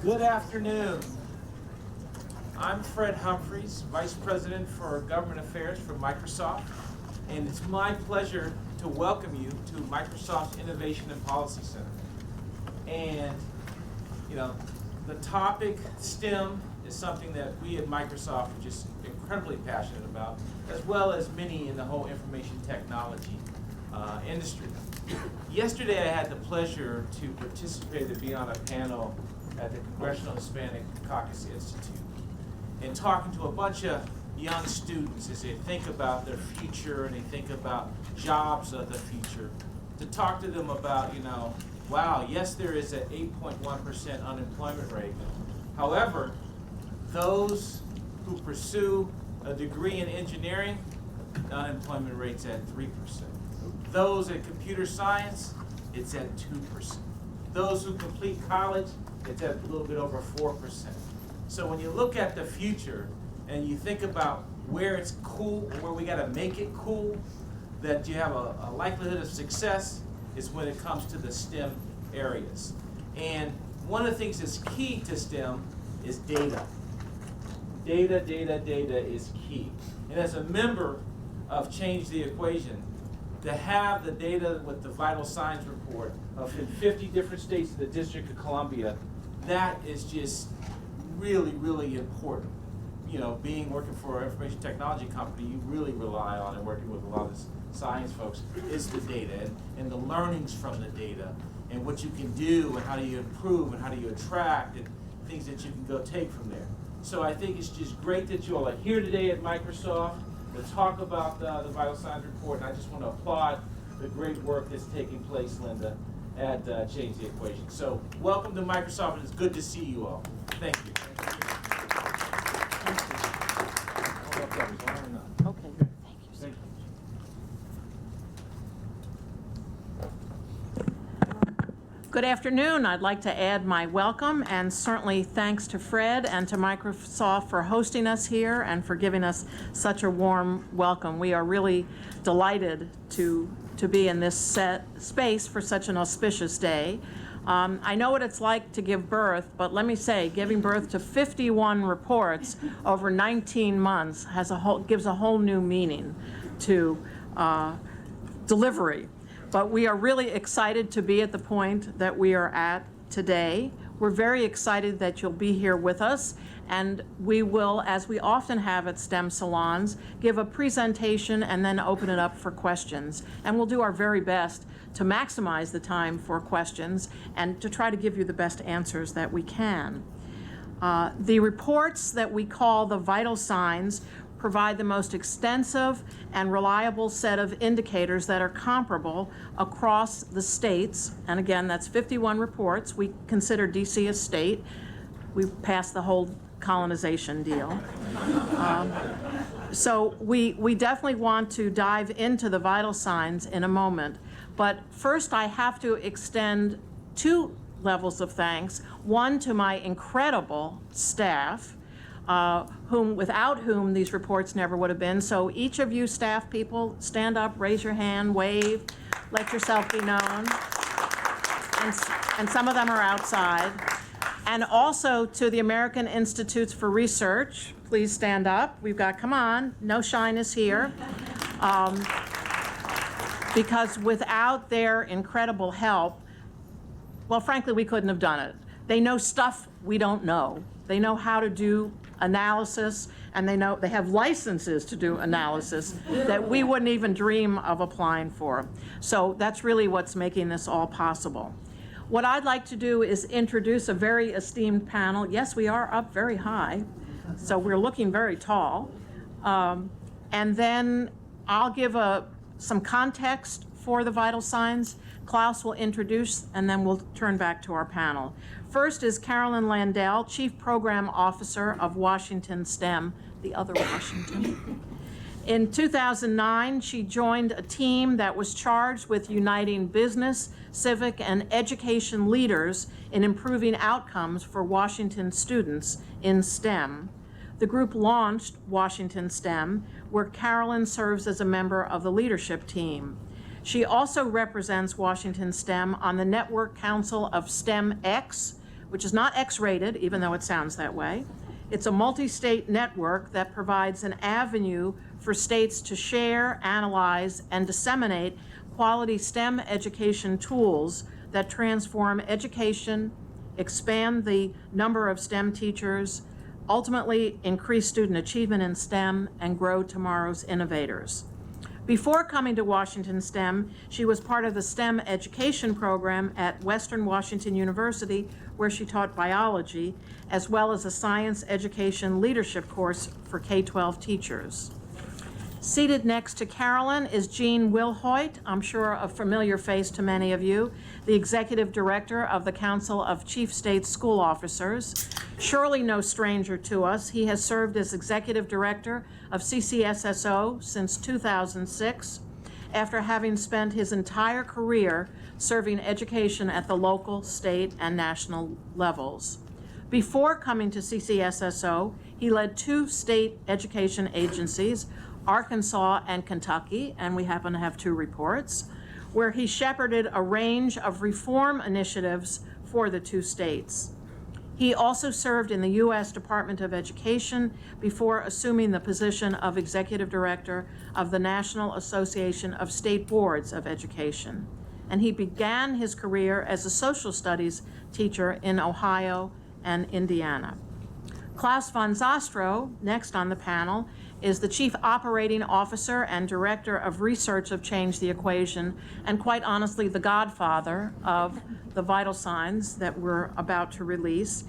Good afternoon. I'm Fred Humphries, Vice President for Government Affairs for Microsoft, and it's my pleasure to welcome you to Microsoft's Innovation and Policy Center. And, the topic STEM is something that we at Microsoft are just incredibly passionate about, as well as many in the whole information technology industry. Yesterday I had the pleasure to participate and be on a panel at the Congressional Hispanic Caucus Institute and talking to a bunch of young students as they think about their future and they think about jobs of the future, to talk to them about, wow, yes, there is an 8.1% unemployment rate. However, those who pursue a degree in engineering, the unemployment rate's at 3%. Those in computer science, it's at 2%. Those who complete college, it's at a little bit over 4%. So when you look at the future and you think about where it's cool, where we gotta make it cool, that you have a likelihood of success is when it comes to the STEM areas. And one of the things that's key to STEM is data. Data is key. And as a member of Change the Equation, to have the data with the vital signs report of in 50 different states in the District of Columbia, that is just really, really important. Working for an information technology company, you really rely on, and working with a lot of the science folks, is the data and the learnings from the data and what you can do and how do you improve and how do you attract and things that you can go take from there. So I think it's just great that you all are here today at Microsoft to talk about the Vital Signs Report, and I just want to applaud the great work that's taking place, Linda, at Change the Equation. So welcome to Microsoft, and it's good to see you all. Thank you. Okay, thank you. Thank you. Good afternoon. I'd like to add my welcome and certainly thanks to Fred and to Microsoft for hosting us here and for giving us such a warm welcome. We are really delighted to be in this space for such an auspicious day. I know what it's like to give birth, but let me say, giving birth to 51 reports over 19 months gives a whole new meaning to delivery. But we are really excited to be at the point that we are at today. We're very excited that you'll be here with us, and we will, as we often have at STEM salons, give a presentation and then open it up for questions. And we'll do our very best to maximize the time for questions and to try to give you the best answers that we can. The reports that we call the vital signs provide the most extensive and reliable set of indicators that are comparable across the states. And again, that's 51 reports. We consider DC a state. We passed the whole colonization deal. So we definitely want to dive into the vital signs in a moment. But first I have to extend two levels of thanks. One to my incredible staff, without whom these reports never would have been. So each of you staff people, stand up, raise your hand, wave, let yourself be known. And some of them are outside. And also to the American Institutes for Research, please stand up. We've got, come on, no shyness here. Because without their incredible help, well, frankly, we couldn't have done it. They know stuff we don't know. They know how to do analysis, and they have licenses to do analysis that we wouldn't even dream of applying for. So that's really what's making this all possible. What I'd like to do is introduce a very esteemed panel. Yes, we are up very high, so we're looking very tall. And then I'll give some context for the vital signs. Klaus will introduce, and then we'll turn back to our panel. First is Carolyn Landell, Chief Program Officer of Washington STEM, the other Washington. In 2009, she joined a team that was charged with uniting business, civic, and education leaders in improving outcomes for Washington students in STEM. The group launched Washington STEM, where Carolyn serves as a member of the leadership team. She also represents Washington STEM on the Network Council of STEM X, which is not X-rated, even though it sounds that way. It's a multi-state network that provides an avenue for states to share, analyze, and disseminate quality STEM education tools that transform education, expand the number of STEM teachers, ultimately increase student achievement in STEM, and grow tomorrow's innovators. Before coming to Washington STEM, she was part of the STEM education program at Western Washington University, where she taught biology, as well as a science education leadership course for K-12 teachers. Seated next to Carolyn is Jean Wilhoit, I'm sure a familiar face to many of you, the Executive Director of the Council of Chief State School Officers. Surely no stranger to us, he has served as Executive Director of CCSSO since 2006, after having spent his entire career serving education at the local, state, and national levels. Before coming to CCSSO, he led 2 state education agencies, Arkansas and Kentucky, and we happen to have 2 reports, where he shepherded a range of reform initiatives for the 2 states. He also served in the U.S. Department of Education before assuming the position of Executive Director of the National Association of State Boards of Education. And he began his career as a social studies teacher in Ohio and Indiana. Klaus von Zastro, next on the panel, is the Chief Operating Officer and Director of Research of Change the Equation, and quite honestly, the godfather of the vital signs that we're about to release.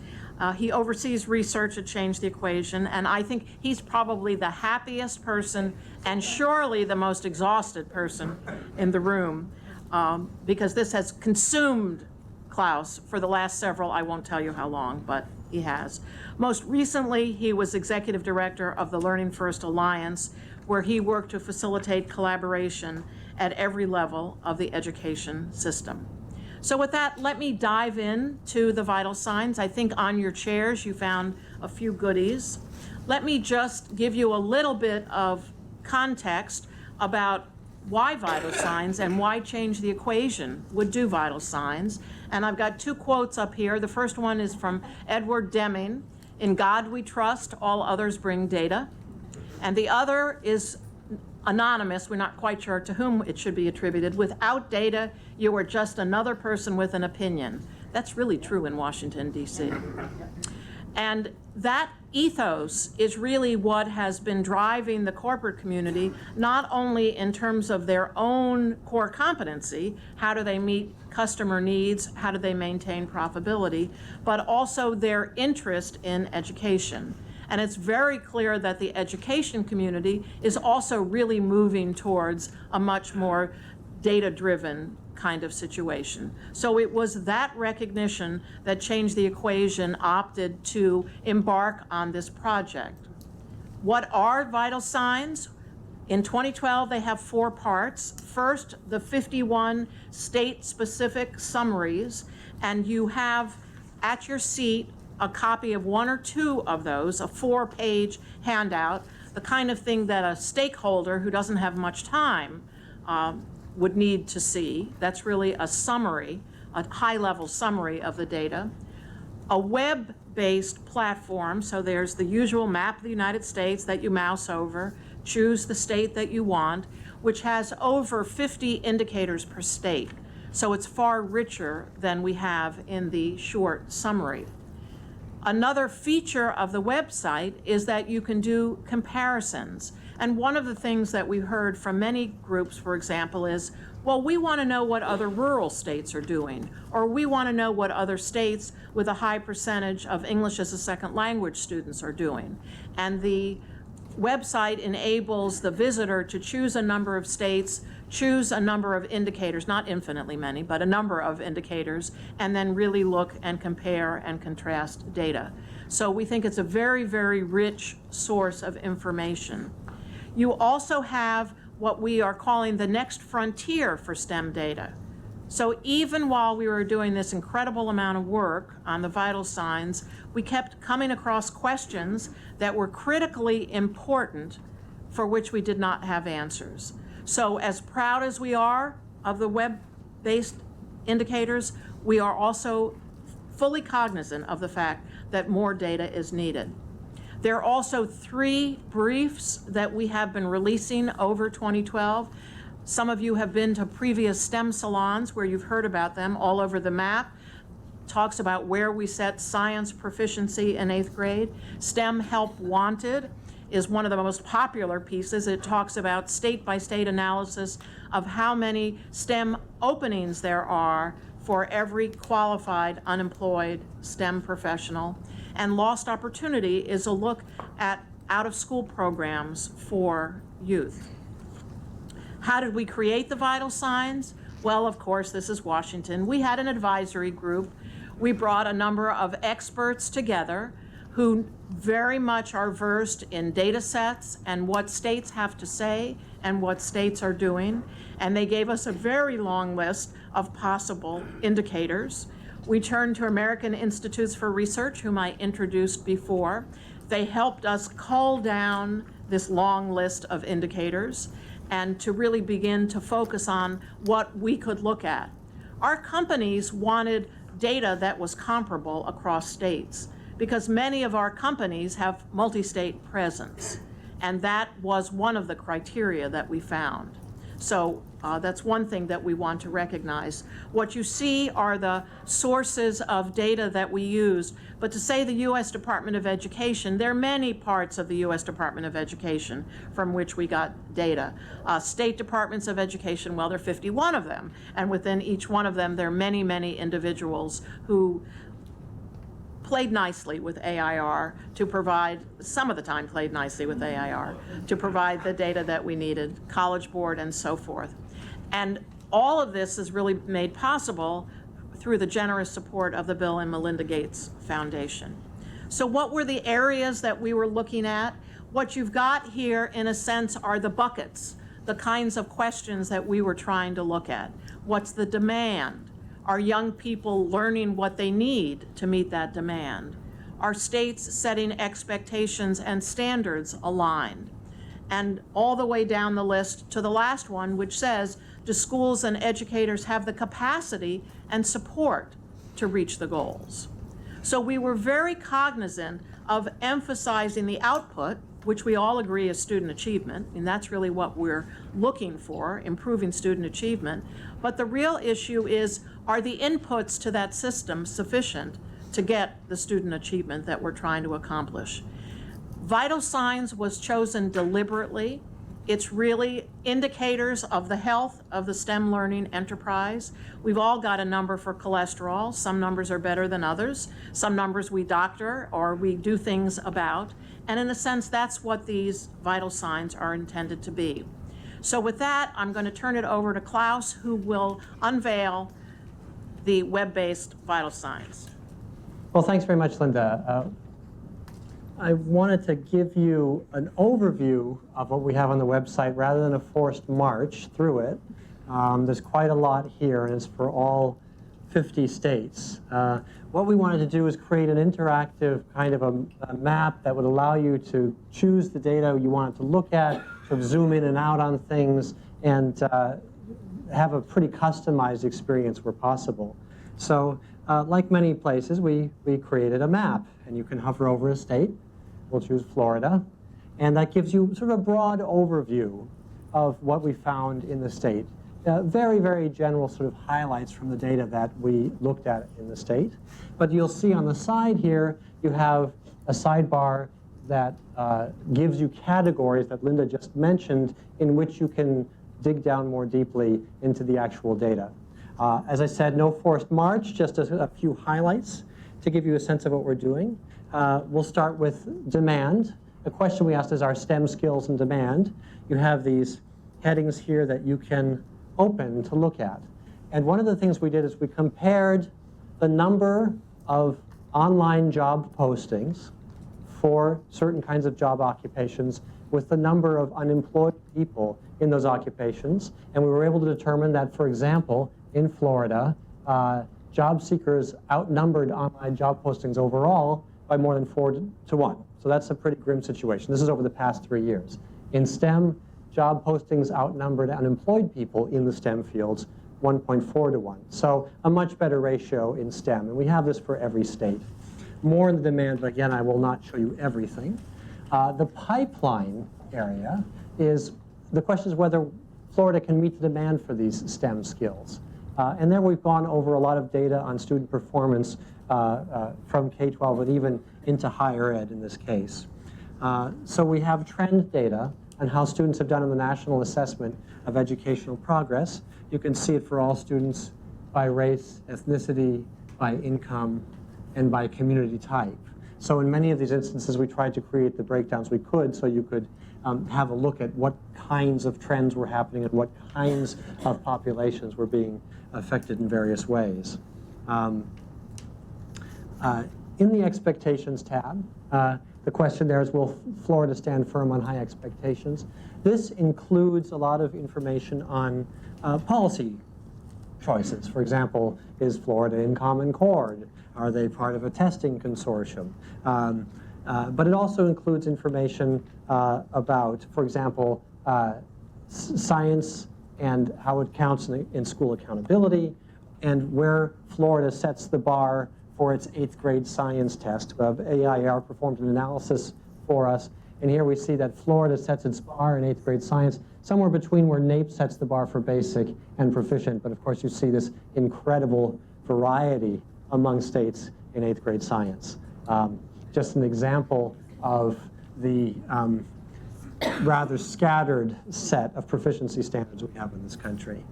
He oversees research at Change the Equation, and I think he's probably the happiest person and surely the most exhausted person in the room, because this has consumed Klaus for the last several, I won't tell you how long, but he has. Most recently, he was Executive Director of the Learning First Alliance, where he worked to facilitate collaboration at every level of the education system. So with that, let me dive in to the vital signs. I think on your chairs you found a few goodies. Let me just give you a little bit of context about why vital signs and why Change the Equation would do vital signs. And I've got 2 quotes up here. The first one is from Edward Deming, "In God we trust, all others bring data." And the other is anonymous, we're not quite sure to whom it should be attributed. "Without data, you are just another person with an opinion." That's really true in Washington, D.C. And that ethos is really what has been driving the corporate community, not only in terms of their own core competency, how do they meet customer needs, how do they maintain profitability, but also their interest in education. And it's very clear that the education community is also really moving towards a much more data-driven kind of situation. So it was that recognition that Change the Equation opted to embark on this project. What are vital signs? In 2012, they have 4 parts. First, the 51 state-specific summaries, and you have at your seat a copy of 1 or 2 of those, a 4-page handout, the kind of thing that a stakeholder who doesn't have much time would need to see. That's really a summary, a high-level summary of the data. A web-based platform, so there's the usual map of the United States that you mouse over, choose the state that you want, which has over 50 indicators per state. So it's far richer than we have in the short summary. Another feature of the website is that you can do comparisons. And one of the things that we've heard from many groups, for example, is, well, we want to know what other rural states are doing, or we want to know what other states with a high percentage of English as a second language students are doing. And the website enables the visitor to choose a number of states, choose a number of indicators, not infinitely many, but a number of indicators, and then really look and compare and contrast data. So we think it's a very, very rich source of information. You also have what we are calling the next frontier for STEM data. So even while we were doing this incredible amount of work on the vital signs, we kept coming across questions that were critically important for which we did not have answers. So as proud as we are of the web-based indicators, we are also fully cognizant of the fact that more data is needed. There are also 3 briefs that we have been releasing over 2012. Some of you have been to previous STEM salons where you've heard about them all over the map. Talks about where we set science proficiency in 8th grade. STEM Help Wanted is one of the most popular pieces. It talks about state-by-state analysis of how many STEM openings there are for every qualified unemployed STEM professional. And Lost Opportunity is a look at out-of-school programs for youth. How did we create the vital signs? Well, of course, this is Washington. We had an advisory group. We brought a number of experts together who very much are versed in data sets and what states have to say and what states are doing. And they gave us a very long list of possible indicators. We turned to American Institutes for Research, whom I introduced before. They helped us cull down this long list of indicators and to really begin to focus on what we could look at. Our companies wanted data that was comparable across states because many of our companies have multi-state presence, and that was one of the criteria that we found. So that's one thing that we want to recognize. What you see are the sources of data that we used, but to say the U.S. Department of Education, there are many parts of the U.S. Department of Education from which we got data. State departments of education, well, there are 51 of them, and within each one of them, there are many, many individuals who played nicely with AIR to provide, some of the time played nicely with AIR, to provide the data that we needed, College Board and so forth. And all of this is really made possible through the generous support of the Bill and Melinda Gates Foundation. So what were the areas that we were looking at? What you've got here, in a sense, are the buckets, the kinds of questions that we were trying to look at. What's the demand? Are young people learning what they need to meet that demand? Are states setting expectations and standards aligned? And all the way down the list to the last one, which says, do schools and educators have the capacity and support to reach the goals? So we were very cognizant of emphasizing the output, which we all agree is student achievement, and that's really what we're looking for, improving student achievement. But the real issue is, are the inputs to that system sufficient to get the student achievement that we're trying to accomplish? Vital signs was chosen deliberately. It's really indicators of the health of the STEM learning enterprise. We've all got a number for cholesterol. Some numbers are better than others. Some numbers we doctor or we do things about. And in a sense, that's what these vital signs are intended to be. So with that, I'm going to turn it over to Klaus, who will unveil the web-based vital signs. Well, thanks very much, Linda. I wanted to give you an overview of what we have on the website rather than a forced march through it. There's quite a lot here, and it's for all 50 states. What we wanted to do is create an interactive kind of a map that would allow you to choose the data you wanted to look at, sort of zoom in and out on things, and have a pretty customized experience where possible. So like many places, we created a map, and you can hover over a state. We'll choose Florida, and that gives you sort of a broad overview of what we found in the state. Very, very general sort of highlights from the data that we looked at in the state. But you'll see on the side here, you have a sidebar that gives you categories that Linda just mentioned in which you can dig down more deeply into the actual data. As I said, no forced march, just a few highlights to give you a sense of what we're doing. We'll start with demand. The question we asked is, are STEM skills in demand? You have these headings here that you can open to look at. And one of the things we did is we compared the number of online job postings for certain kinds of job occupations with the number of unemployed people in those occupations. And we were able to determine that, for example, in Florida, job seekers outnumbered online job postings overall by more than 4 to 1. So that's a pretty grim situation. This is over the past 3 years. In STEM, job postings outnumbered unemployed people in the STEM fields 1.4 to 1. So a much better ratio in STEM. And we have this for every state. More in the demand, but again, I will not show you everything. The pipeline area is, the question is whether Florida can meet the demand for these STEM skills. And there we've gone over a lot of data on student performance from K-12 and even into higher ed in this case. So we have trend data on how students have done in the National Assessment of Educational Progress. You can see it for all students by race, ethnicity, by income, and by community type. So in many of these instances, we tried to create the breakdowns we could so you could have a look at what kinds of trends were happening and what kinds of populations were being affected in various ways. In the expectations tab, the question there is, will Florida stand firm on high expectations? This includes a lot of information on policy choices. For example, is Florida in Common Core? Are they part of a testing consortium? But it also includes information about, for example, science and how it counts in school accountability, and where Florida sets the bar for its 8th grade science test. AIR performed an analysis for us, and here we see that Florida sets its bar in 8th grade science somewhere between where NAEP sets the bar for basic and proficient. But of course, you see this incredible variety among states in 8th grade science. Just an example of the rather scattered set of proficiency standards we have in this country.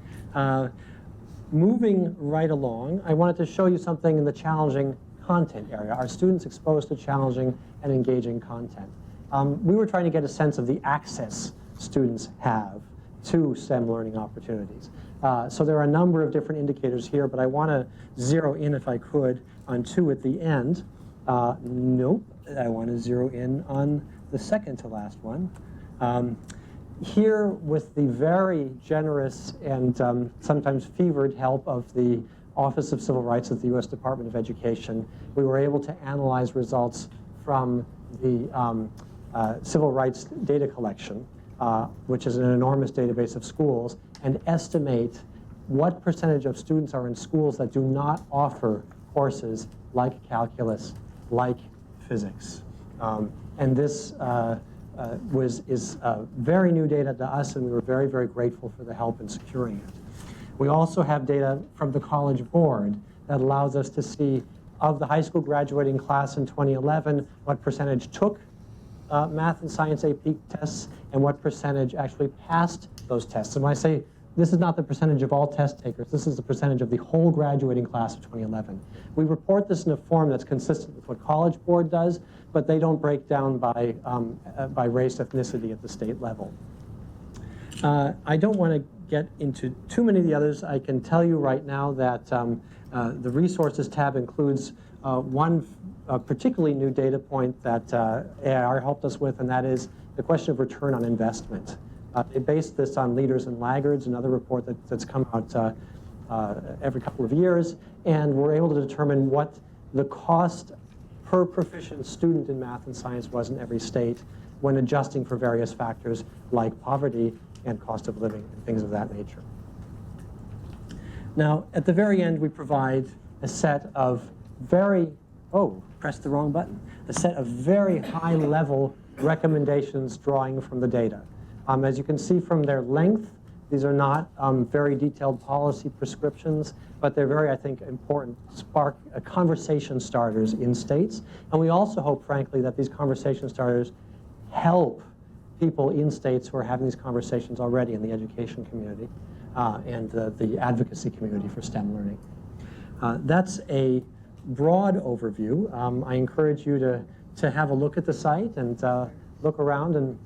Moving right along, I wanted to show you something in the challenging content area. Are students exposed to challenging and engaging content? We were trying to get a sense of the access students have to STEM learning opportunities. So there are a number of different indicators here, but I want to zero in, if I could, on 2 at the end. Nope, I want to zero in on the second to last one. Here, with the very generous and sometimes fevered help of the Office of Civil Rights at the U.S. Department of Education, we were able to analyze results from the Civil Rights data collection, which is an enormous database of schools, and estimate what percentage of students are in schools that do not offer courses like calculus, like physics. And this is very new data to us, and we were very, very grateful for the help in securing it. We also have data from the College Board that allows us to see, of the high school graduating class in 2011, what percentage took math and science AP tests, and what percentage actually passed those tests. And when I say this is not the percentage of all test takers, this is the percentage of the whole graduating class of 2011. We report this in a form that's consistent with what College Board does, but they don't break down by race, ethnicity at the state level. I don't want to get into too many of the others. I can tell you right now that the resources tab includes one particularly new data point that AIR helped us with, and that is the question of return on investment. They based this on Leaders and Laggards, another report that's come out every couple of years, and we're able to determine what the cost per proficient student in math and science was in every state when adjusting for various factors like poverty and cost of living and things of that nature. Now, at the very end, we provide a set of very, pressed the wrong button, a set of very high-level recommendations drawing from the data. As you can see from their length, these are not very detailed policy prescriptions, but they're very, I think, important conversation starters in states. And we also hope, frankly, that these conversation starters help people in states who are having these conversations already in the education community and the advocacy community for STEM learning. That's a broad overview. I encourage you to have a look at the site and look around, and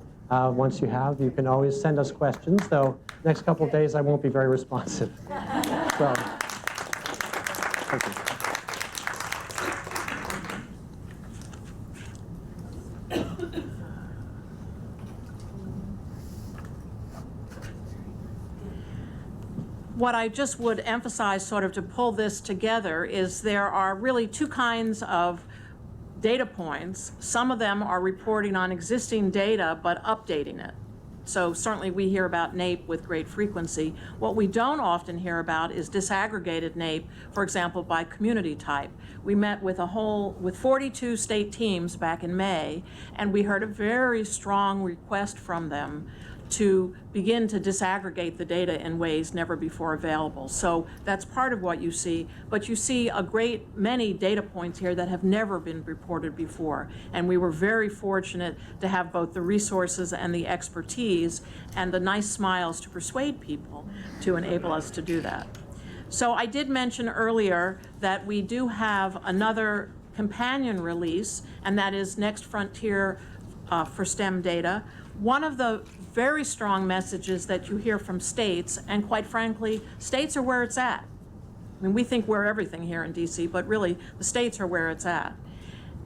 once you have, you can always send us questions, though next couple of days I won't be very responsive. So, thank you. What I just would emphasize, sort of to pull this together, is there are really 2 kinds of data points. Some of them are reporting on existing data but updating it. So certainly we hear about NAEP with great frequency. What we don't often hear about is disaggregated NAEP, for example, by community type. We met with 42 state teams back in May, and we heard a very strong request from them to begin to disaggregate the data in ways never before available. So that's part of what you see, but you see a great many data points here that have never been reported before. And we were very fortunate to have both the resources and the expertise and the nice smiles to persuade people to enable us to do that. So I did mention earlier that we do have another companion release, and that is Next Frontier for STEM data. One of the very strong messages that you hear from states, and quite frankly, states are where it's at. I mean, we think we're everything here in DC, but really the states are where it's at.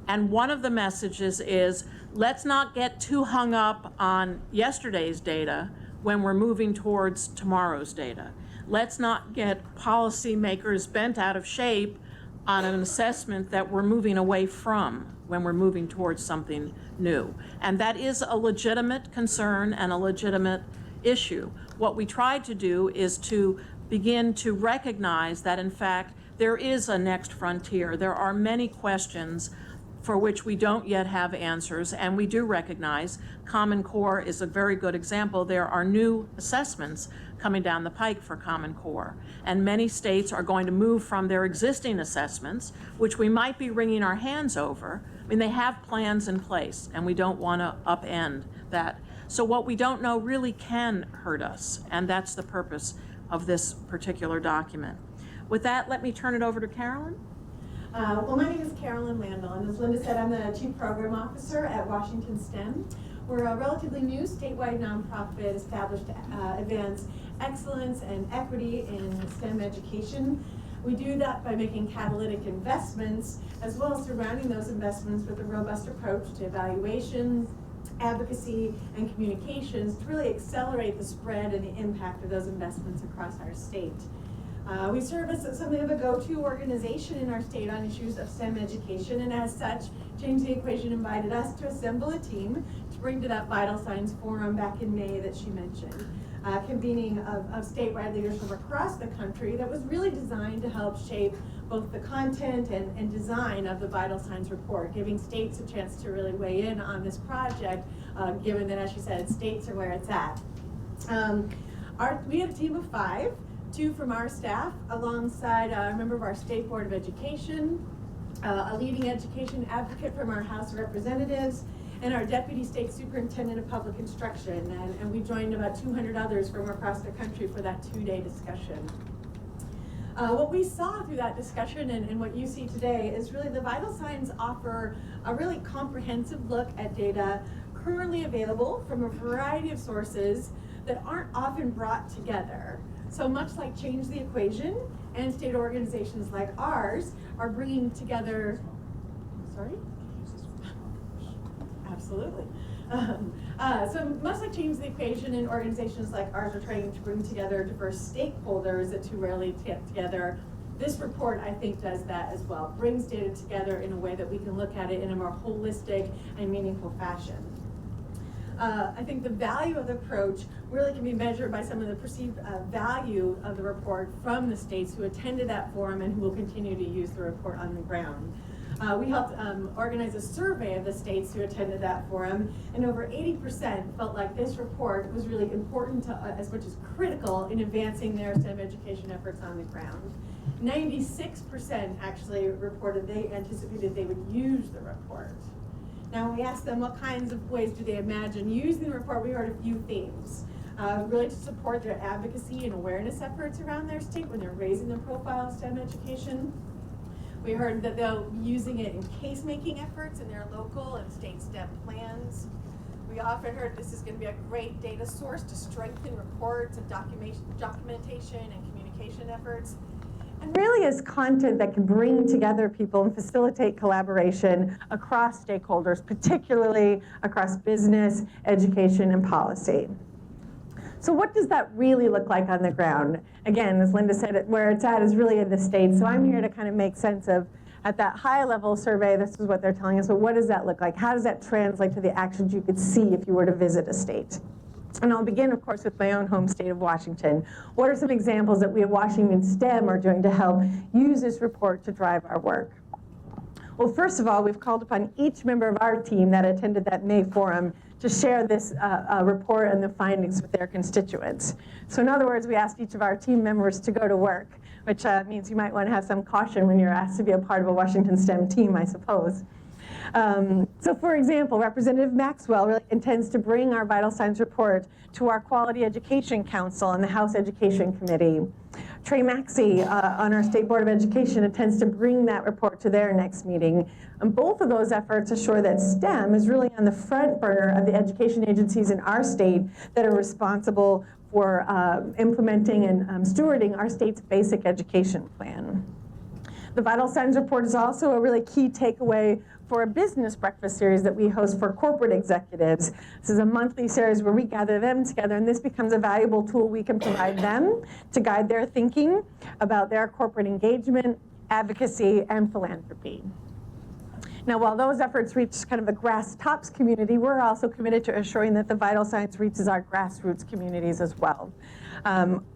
And one of the messages is, let's not get too hung up on yesterday's data when we're moving towards tomorrow's data. Let's not get policymakers bent out of shape on an assessment that we're moving away from when we're moving towards something new. And that is a legitimate concern and a legitimate issue. What we tried to do is to begin to recognize that, in fact, there is a next frontier. There are many questions for which we don't yet have answers, and we do recognize Common Core is a very good example. There are new assessments coming down the pike for Common Core, and many states are going to move from their existing assessments, which we might be wringing our hands over. I mean, they have plans in place, and we don't want to upend that. So what we don't know really can hurt us, and that's the purpose of this particular document. With that, let me turn it over to Carolyn. Well, my name is Carolyn Landell, and as Linda said, I'm the Chief Program Officer at Washington STEM. We're a relatively new statewide nonprofit established to advance excellence and equity in STEM education. We do that by making catalytic investments, as well as surrounding those investments with a robust approach to evaluation, advocacy, and communications to really accelerate the spread and the impact of those investments across our state. We serve as something of a go-to organization in our state on issues of STEM education, and as such, Change the Equation invited us to assemble a team to bring to that Vital Signs Forum back in May that she mentioned, convening of statewide leaders from across the country that was really designed to help shape both the content and design of the Vital Signs report, giving states a chance to really weigh in on this project, given that, as she said, states are where it's at. We have a team of 5. 2 from our staff, alongside a member of our State Board of Education, a leading education advocate from our House of Representatives, and our Deputy State Superintendent of Public Instruction. And we joined about 200 others from across the country for that 2-day discussion. What we saw through that discussion and what you see today is really the Vital Signs offer a really comprehensive look at data currently available from a variety of sources that aren't often brought together. So much like Change the Equation and state organizations like ours are bringing together, sorry? Absolutely. So much like Change the Equation and organizations like ours are trying to bring together diverse stakeholders that too rarely get together, this report, I think, does that as well. Brings data together in a way that we can look at it in a more holistic and meaningful fashion. I think the value of the approach really can be measured by some of the perceived value of the report from the states who attended that forum and who will continue to use the report on the ground. We helped organize a survey of the states who attended that forum, and over 80% felt like this report was really important to as much as critical in advancing their STEM education efforts on the ground. 96% actually reported they anticipated they would use the report. Now, when we asked them what kinds of ways do they imagine using the report, we heard a few themes. Really to support their advocacy and awareness efforts around their state when they're raising the profile of STEM education. We heard that they'll be using it in case-making efforts in their local and state STEM plans. We often heard this is going to be a great data source to strengthen reports and documentation and communication efforts. And really is content that can bring together people and facilitate collaboration across stakeholders, particularly across business, education, and policy. So what does that really look like on the ground? Again, as Linda said, where it's at is really in the states. So I'm here to kind of make sense of, at that high-level survey, this is what they're telling us. So what does that look like? How does that translate to the actions you could see if you were to visit a state? And I'll begin, of course, with my own home state of Washington. What are some examples that we at Washington STEM are doing to help use this report to drive our work? Well, first of all, we've called upon each member of our team that attended that May forum to share this report and the findings with their constituents. So in other words, we asked each of our team members to go to work, which means you might want to have some caution when you're asked to be a part of a Washington STEM team, I suppose. So for example, Representative Maxwell really intends to bring our vital signs report to our Quality Education Council and the House Education Committee. Trey Maxey on our State Board of Education intends to bring that report to their next meeting. And both of those efforts assure that STEM is really on the front burner of the education agencies in our state that are responsible for implementing and stewarding our state's basic education plan. The Vital Signs Report is also a really key takeaway for a business breakfast series that we host for corporate executives. This is a monthly series where we gather them together, and this becomes a valuable tool we can provide them to guide their thinking about their corporate engagement, advocacy, and philanthropy. Now, while those efforts reach kind of the grass tops community, we're also committed to assuring that the Vital Signs reaches our grassroots communities as well.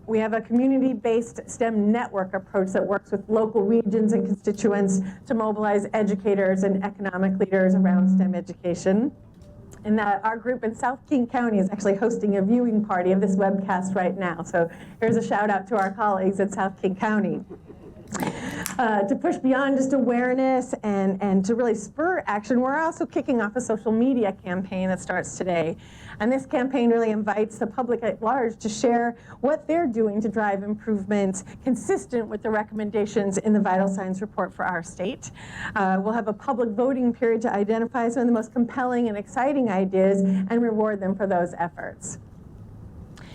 We have a community-based STEM network approach that works with local regions and constituents to mobilize educators and economic leaders around STEM education. And our group in South King County is actually hosting a viewing party of this webcast right now. So here's a shout out to our colleagues at South King County. To push beyond just awareness and to really spur action, we're also kicking off a social media campaign that starts today. And this campaign really invites the public at large to share what they're doing to drive improvements consistent with the recommendations in the Vital Signs Report for our state. We'll have a public voting period to identify some of the most compelling and exciting ideas and reward them for those efforts.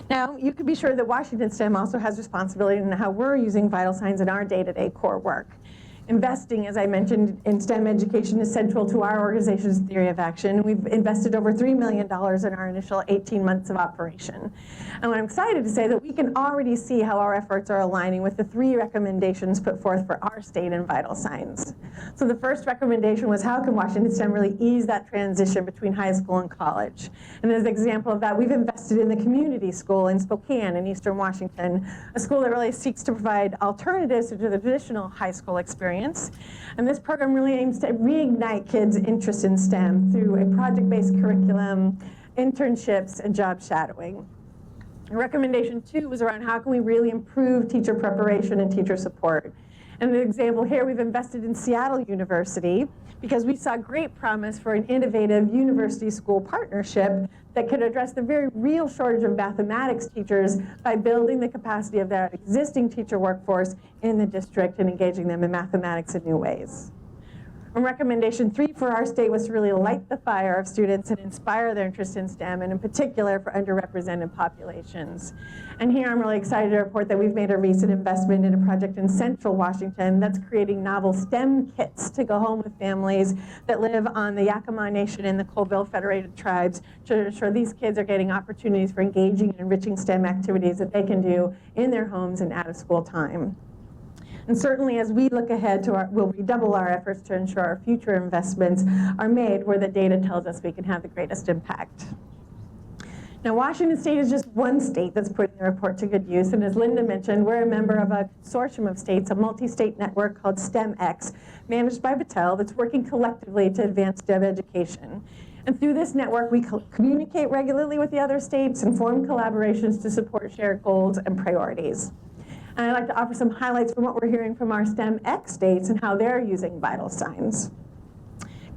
Now, you can be sure that Washington STEM also has responsibility in how we're using vital signs in our day-to-day core work. Investing, as I mentioned, in STEM education is central to our organization's theory of action. We've invested over $3 million in our initial 18 months of operation. And I'm excited to say that we can already see how our efforts are aligning with the 3 recommendations put forth for our state in vital signs. So the first recommendation was, how can Washington STEM really ease that transition between high school and college? And as an example of that, we've invested in the community school in Spokane in Eastern Washington, a school that really seeks to provide alternatives to the traditional high school experience. And this program really aims to reignite kids' interest in STEM through a project-based curriculum, internships, and job shadowing. Recommendation 2 was around how can we really improve teacher preparation and teacher support. And an example here, we've invested in Seattle University because we saw great promise for an innovative university-school partnership that could address the very real shortage of mathematics teachers by building the capacity of their existing teacher workforce in the district and engaging them in mathematics in new ways. And recommendation 3 for our state was to really light the fire of students and inspire their interest in STEM, and in particular for underrepresented populations. And here I'm really excited to report that we've made a recent investment in a project in Central Washington that's creating novel STEM kits to go home with families that live on the Yakima Nation and the Colville Federated Tribes to ensure these kids are getting opportunities for engaging and enriching STEM activities that they can do in their homes and out of school time. And certainly as we look ahead to we'll redouble our efforts to ensure our future investments are made where the data tells us we can have the greatest impact. Now, Washington State is just one state that's putting the report to good use, and as Linda mentioned, we're a member of a consortium of states, a multi-state network called STEMx, managed by Battelle, that's working collectively to advance STEM education. And through this network, we communicate regularly with the other states and form collaborations to support shared goals and priorities. And I'd like to offer some highlights from what we're hearing from our STEMx states and how they're using vital signs.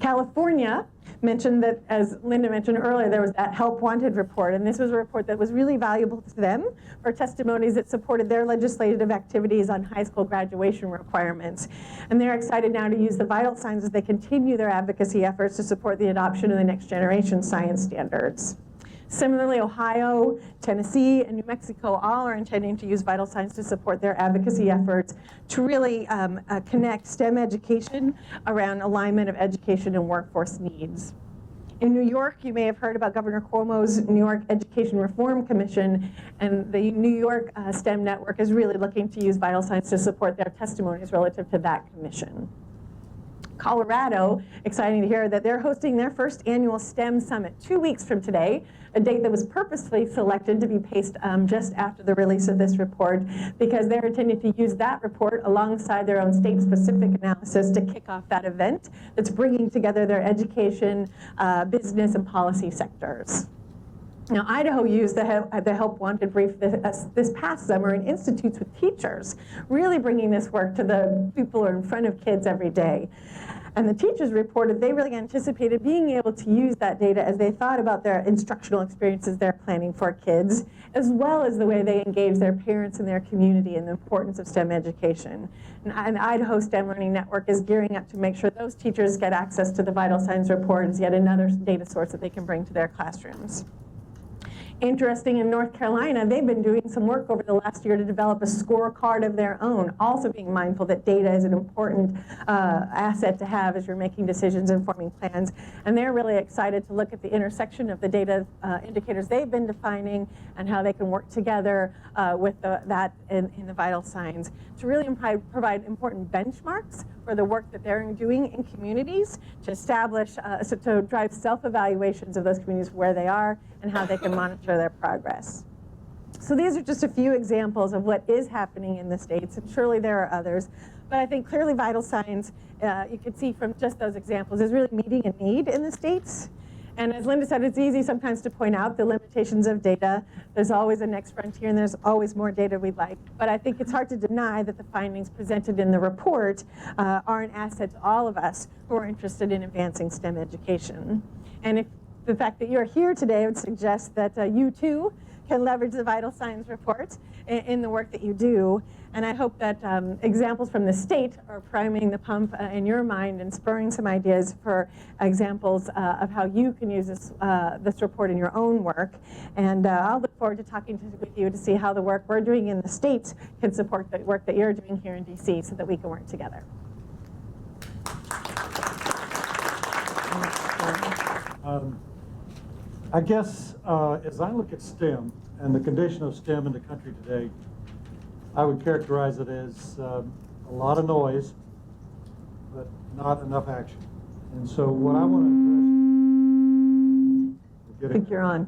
California mentioned that, as Linda mentioned earlier, there was that Help Wanted report, and this was a report that was really valuable to them for testimonies that supported their legislative activities on high school graduation requirements. And they're excited now to use the vital signs as they continue their advocacy efforts to support the adoption of the next generation science standards. Similarly, Ohio, Tennessee, and New Mexico all are intending to use vital signs to support their advocacy efforts to really connect STEM education around alignment of education and workforce needs. In New York, you may have heard about Governor Cuomo's New York Education Reform Commission, and the New York STEM Network is really looking to use vital signs to support their testimonies relative to that commission. Colorado, exciting to hear that they're hosting their first annual STEM Summit 2 weeks from today, a date that was purposefully selected to be paced just after the release of this report, because they're intending to use that report alongside their own state-specific analysis to kick off that event that's bringing together their education, business, and policy sectors. Now, Idaho used the Help Wanted brief this past summer in institutes with teachers, really bringing this work to the people who are in front of kids every day. And the teachers reported they really anticipated being able to use that data as they thought about their instructional experiences they're planning for kids, as well as the way they engage their parents and their community in the importance of STEM education. And the Idaho STEM Learning Network is gearing up to make sure those teachers get access to the vital signs report as yet another data source that they can bring to their classrooms. Interesting, in North Carolina, they've been doing some work over the last year to develop a scorecard of their own, also being mindful that data is an important asset to have as you're making decisions and forming plans. And they're really excited to look at the intersection of the data indicators they've been defining and how they can work together with that in the vital signs to really provide important benchmarks for the work that they're doing in communities to establish, to drive self-evaluations of those communities where they are and how they can monitor their progress. So these are just a few examples of what is happening in the states, and surely there are others. But I think clearly vital signs, you can see from just those examples, is really meeting a need in the states. And as Linda said, it's easy sometimes to point out the limitations of data. There's always a next frontier, and there's always more data we'd like. But I think it's hard to deny that the findings presented in the report are an asset to all of us who are interested in advancing STEM education. And if the fact that you're here today would suggest that you too can leverage the vital signs report in the work that you do. And I hope that examples from the state are priming the pump in your mind and spurring some ideas for examples of how you can use this report in your own work. And I'll look forward to talking with you to see how the work we're doing in the states can support the work that you're doing here in DC so that we can work together. I guess as I look at STEM and the condition of STEM in the country today, I would characterize it as a lot of noise, but not enough action. And so what I want to address, I think you're on.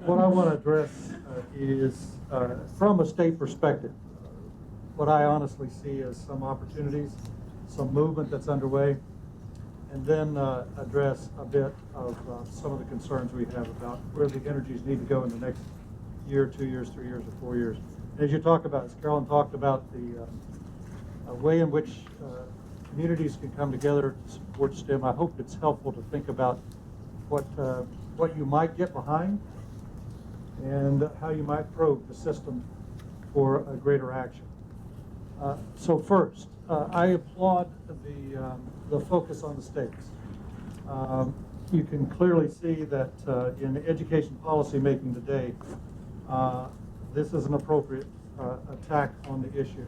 what I want to address is from a state perspective, what I honestly see as some opportunities, some movement that's underway, and then address a bit of some of the concerns we have about where the energies need to go in the next year, 2 years, 3 years, or 4 years. As you talk about, as Carolyn talked about, the way in which communities can come together to support STEM, I hope it's helpful to think about what you might get behind and how you might probe the system for a greater action. So first, I applaud the focus on the states. You can clearly see that in education policy making today, this is an appropriate attack on the issue.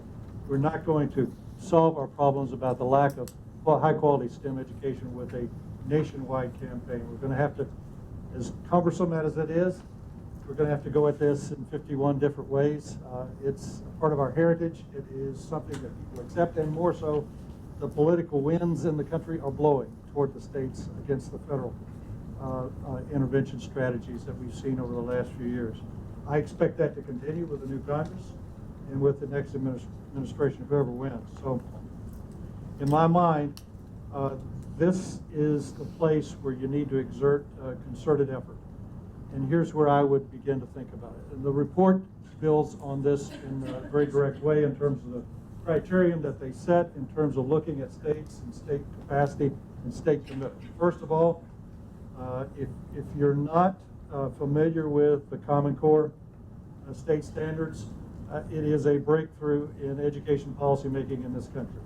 We're not going to solve our problems about the lack of high quality STEM education with a nationwide campaign. We're going to have to, as cumbersome as it is, we're going to have to go at this in 51 different ways. It's part of our heritage. It is something that people accept, and more so, the political winds in the country are blowing toward the states against the federal intervention strategies that we've seen over the last few years. I expect that to continue with the new Congress and with the next administration, whoever wins. So, in my mind, this is the place where you need to exert concerted effort. And here's where I would begin to think about it. And the report builds on this in a very direct way in terms of the criterion that they set in terms of looking at states and state capacity and state commitment. First of all, if you're not familiar with the Common Core state standards, it is a breakthrough in education policy making in this country.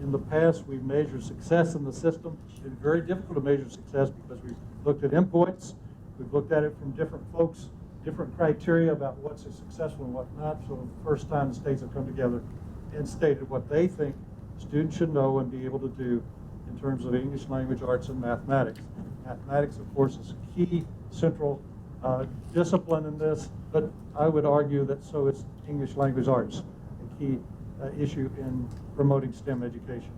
In the past, we've measured success in the system. It's been very difficult to measure success because we've looked at inputs. We've looked at it from different folks, different criteria about what's successful and what not. So the first time the states have come together and stated what they think students should know and be able to do in terms of English language arts and mathematics. Mathematics, of course, is a key central discipline in this, but I would argue that so is English language arts, a key issue in promoting STEM education.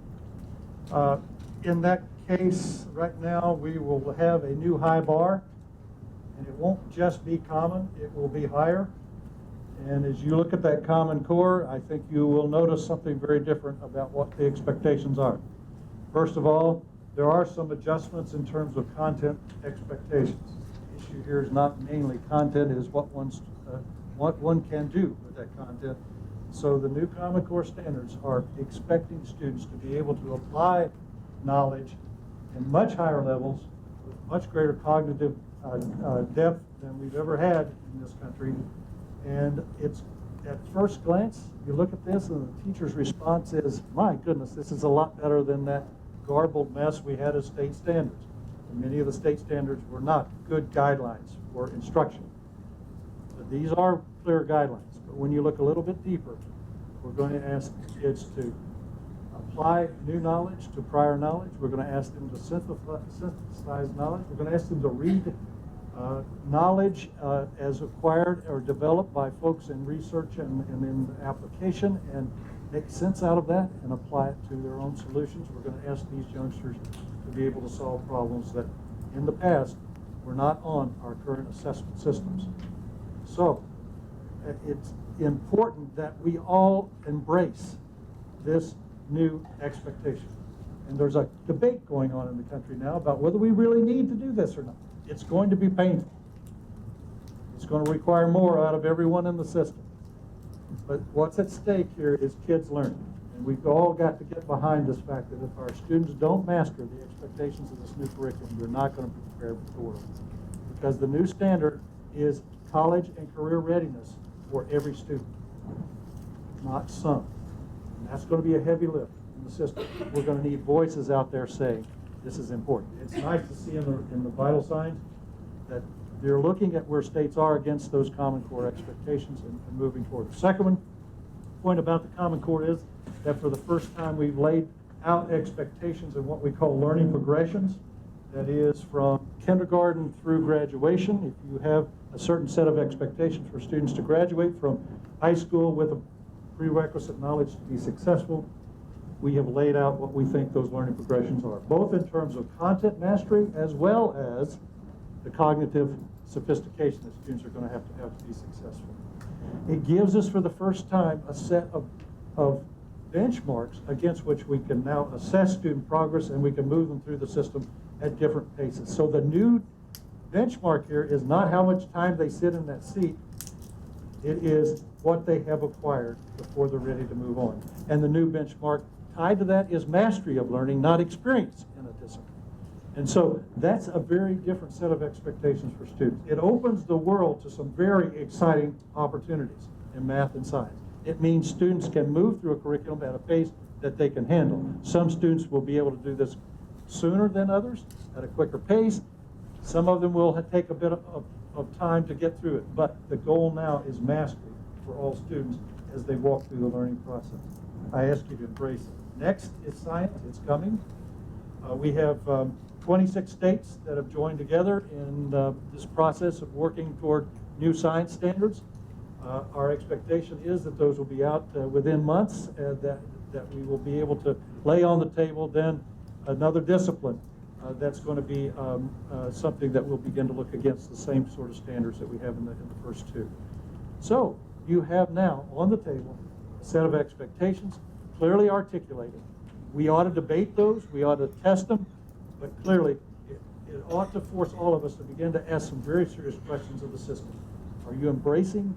In that case, right now, we will have a new high bar, and it won't just be common, it will be higher. And as you look at that Common Core, I think you will notice something very different about what the expectations are. First of all, there are some adjustments in terms of content expectations. The issue here is not mainly content, it is what one can do with that content. So the new Common Core standards are expecting students to be able to apply knowledge in much higher levels with much greater cognitive depth than we've ever had in this country. And it's, at first glance, you look at this and the teacher's response is, my goodness, this is a lot better than that garbled mess we had as state standards. And many of the state standards were not good guidelines for instruction. But these are clear guidelines. But when you look a little bit deeper, we're going to ask kids to apply new knowledge to prior knowledge. We're going to ask them to synthesize knowledge. We're going to ask them to read knowledge as acquired or developed by folks in research and in application, and make sense out of that and apply it to their own solutions. We're going to ask these youngsters to be able to solve problems that in the past were not on our current assessment systems. So it's important that we all embrace this new expectation. And there's a debate going on in the country now about whether we really need to do this or not. It's going to be painful. It's going to require more out of everyone in the system. But what's at stake here is kids learning. And we've all got to get behind this fact that if our students don't master the expectations of this new curriculum, we're not going to be prepared for the world. Because the new standard is college and career readiness for every student, not some. And that's going to be a heavy lift in the system. We're going to need voices out there saying, this is important. It's nice to see in the vital signs that they're looking at where states are against those Common Core expectations and moving forward. The second point about the Common Core is that for the first time we've laid out expectations in what we call learning progressions. That is from kindergarten through graduation. If you have a certain set of expectations for students to graduate from high school with a prerequisite knowledge to be successful, we have laid out what we think those learning progressions are, both in terms of content mastery as well as the cognitive sophistication that students are going to have to be successful. It gives us for the first time a set of benchmarks against which we can now assess student progress, and we can move them through the system at different paces. So the new benchmark here is not how much time they sit in that seat, it is what they have acquired before they're ready to move on. And the new benchmark tied to that is mastery of learning, not experience in a discipline. And so that's a very different set of expectations for students. It opens the world to some very exciting opportunities in math and science. It means students can move through a curriculum at a pace that they can handle. Some students will be able to do this sooner than others, at a quicker pace. Some of them will take a bit of time to get through it, but the goal now is mastery for all students as they walk through the learning process. I ask you to embrace it. Next is science. It's coming. We have 26 states that have joined together in this process of working toward new science standards. Our expectation is that those will be out within months, that we will be able to lay on the table then another discipline that's going to be something that will begin to look against the same sort of standards that we have in the first two. So you have now on the table a set of expectations clearly articulated. We ought to debate those, we ought to test them, but clearly it ought to force all of us to begin to ask some very serious questions of the system. Are you embracing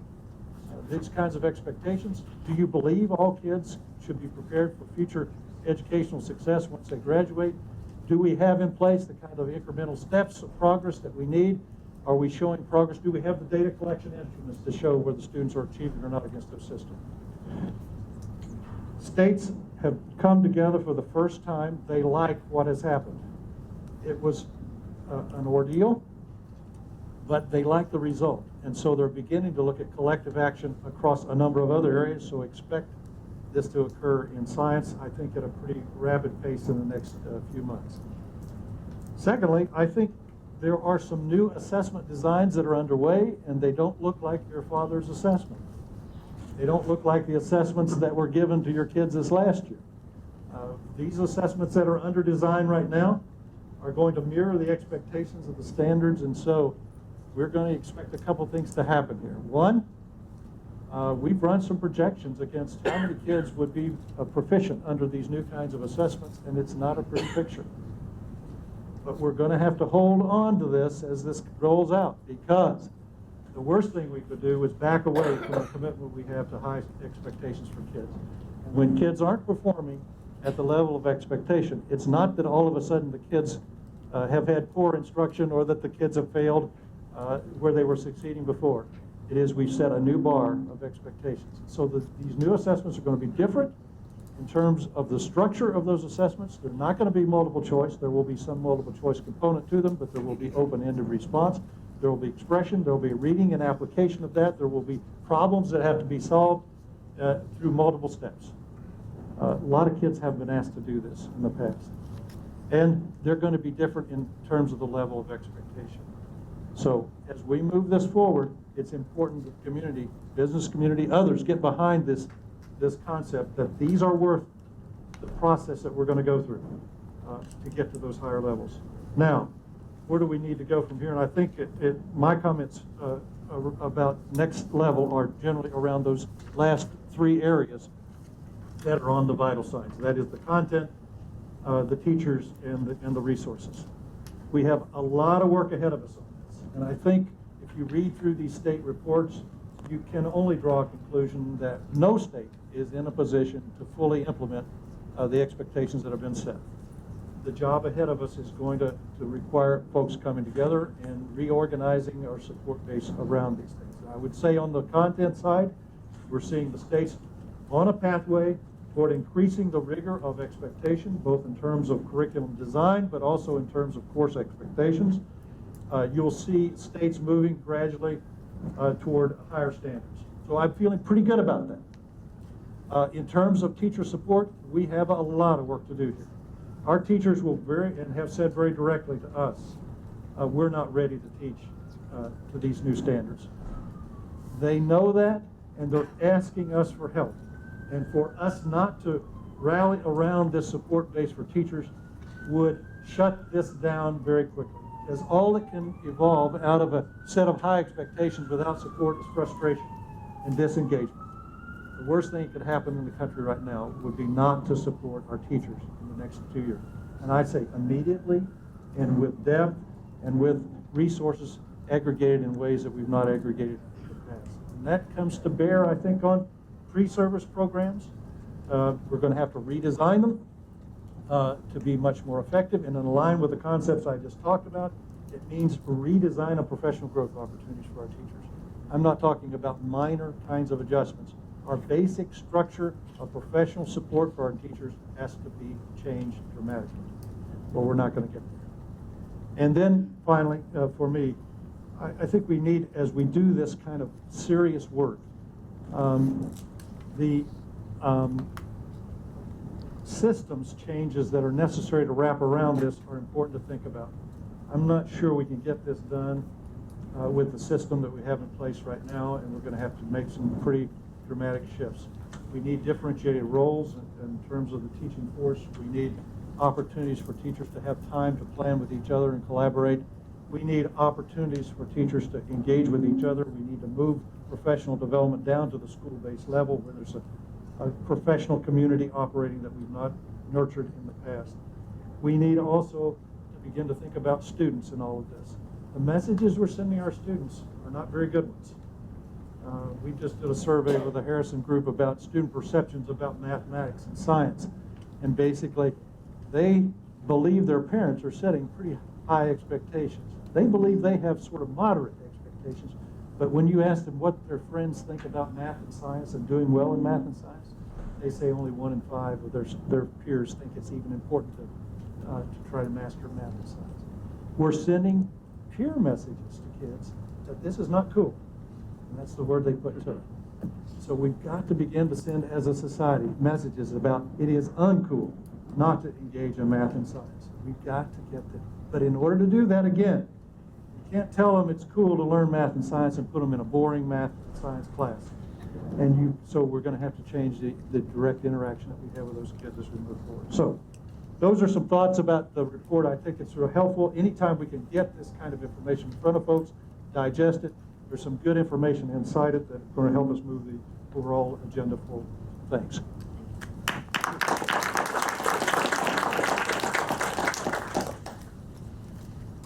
these kinds of expectations? Do you believe all kids should be prepared for future educational success once they graduate? Do we have in place the kind of incremental steps of progress that we need? Are we showing progress? Do we have the data collection instruments to show whether students are achieving or not against those systems? States have come together for the first time. They like what has happened. It was an ordeal, but they like the result. And so they're beginning to look at collective action across a number of other areas, so expect this to occur in science, I think, at a pretty rapid pace in the next few months. Secondly, I think there are some new assessment designs that are underway, and they don't look like your father's assessment. They don't look like the assessments that were given to your kids this last year. These assessments that are under design right now are going to mirror the expectations of the standards, and so we're going to expect a couple things to happen here. One, we've run some projections against how many kids would be proficient under these new kinds of assessments, and it's not a pretty picture. But we're going to have to hold on to this as this rolls out, because the worst thing we could do is back away from the commitment we have to high expectations for kids. And when kids aren't performing at the level of expectation, it's not that all of a sudden the kids have had poor instruction or that the kids have failed where they were succeeding before. It is we've set a new bar of expectations. So these new assessments are going to be different in terms of the structure of those assessments. They're not going to be multiple choice. There will be some multiple choice component to them, but there will be open-ended response. There will be expression. There will be reading and application of that. There will be problems that have to be solved through multiple steps. A lot of kids have been asked to do this in the past. And they're going to be different in terms of the level of expectation. So as we move this forward, it's important that the community, business community, others get behind this concept that these are worth the process that we're going to go through to get to those higher levels. Now, where do we need to go from here? And I think my comments about next level are generally around those last three areas that are on the vital signs. That is the content, the teachers, and the resources. We have a lot of work ahead of us on this. And I think if you read through these state reports, you can only draw a conclusion that no state is in a position to fully implement the expectations that have been set. The job ahead of us is going to require folks coming together and reorganizing our support base around these things. And I would say on the content side, we're seeing the states on a pathway toward increasing the rigor of expectation, both in terms of curriculum design, but also in terms of course expectations. You'll see states moving gradually toward higher standards. So I'm feeling pretty good about that. In terms of teacher support, we have a lot of work to do here. Our teachers will have said very directly to us, we're not ready to teach to these new standards. They know that, and they're asking us for help. And for us not to rally around this support base for teachers would shut this down very quickly. Because all that can evolve out of a set of high expectations without support is frustration and disengagement. The worst thing that could happen in the country right now would be not to support our teachers in the next 2 years. And I'd say immediately and with depth and with resources aggregated in ways that we've not aggregated in the past. And that comes to bear, I think, on pre-service programs. We're going to have to redesign them to be much more effective and in line with the concepts I just talked about. It means redesign of professional growth opportunities for our teachers. I'm not talking about minor kinds of adjustments. Our basic structure of professional support for our teachers has to be changed dramatically, or we're not going to get there. And then finally, for me, I think we need, as we do this kind of serious work, the systems changes that are necessary to wrap around this are important to think about. I'm not sure we can get this done with the system that we have in place right now, and we're going to have to make some pretty dramatic shifts. We need differentiated roles in terms of the teaching force. We need opportunities for teachers to have time to plan with each other and collaborate. We need opportunities for teachers to engage with each other. We need to move professional development down to the school-based level where there's a professional community operating that we've not nurtured in the past. We need also to begin to think about students in all of this. The messages we're sending our students are not very good ones. We just did a survey with the Harrison Group about student perceptions about mathematics and science. And basically, they believe their parents are setting pretty high expectations. They believe they have sort of moderate expectations. But when you ask them what their friends think about math and science and doing well in math and science, they say only 1 in 5 of their peers think it's even important to try to master math and science. We're sending peer messages to kids that this is not cool. And that's the word they put to it. So we've got to begin to send, as a society, messages about it is uncool not to engage in math and science. We've got to get there. But in order to do that, again, you can't tell them it's cool to learn math and science and put them in a boring math and science class. So we're going to have to change the direct interaction that we have with those kids as we move forward. So those are some thoughts about the report. I think it's real helpful. Anytime we can get this kind of information in front of folks, digest it, there's some good information inside it that's going to help us move the overall agenda forward. Thanks.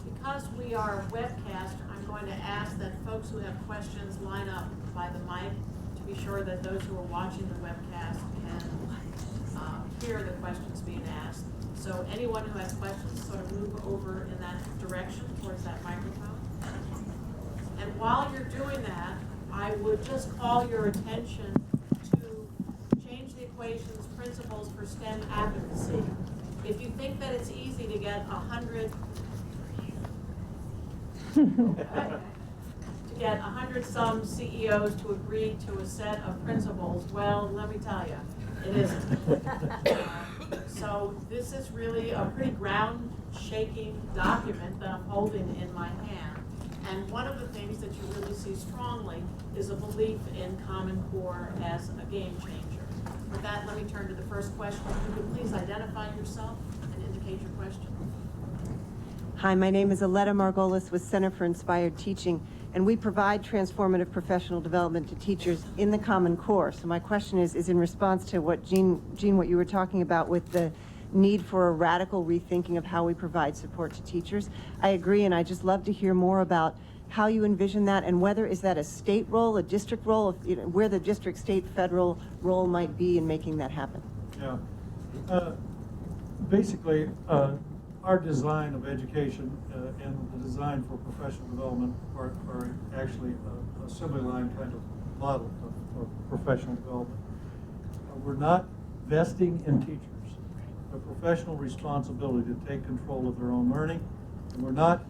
Because we are webcast, I'm going to ask that folks who have questions line up by the mic to be sure that those who are watching the webcast can hear the questions being asked. So anyone who has questions, sort of move over in that direction towards that microphone. And while you're doing that, I would just call your attention to change the equations principles for STEM advocacy. If you think that it's easy to get 100 some CEOs to agree to a set of principles, well, let me tell you, it isn't. So this is really a pretty ground-shaking document that I'm holding in my hand. And one of the things that you really see strongly is a belief in Common Core as a game changer. With that, let me turn to the first question. If you could please identify yourself and indicate your question. Hi, my name is Aletta Margolis with Center for Inspired Teaching, and we provide transformative professional development to teachers in the Common Core. So my question is in response to what Jean, what you were talking about with the need for a radical rethinking of how we provide support to teachers. I agree, and I just love to hear more about how you envision that, and whether is that a state role, a district role, where the district, state, federal role might be in making that happen. Yeah. Basically, our design of education and the design for professional development are actually a assembly line kind of model of professional development. We're not vesting in teachers a professional responsibility to take control of their own learning, and we're not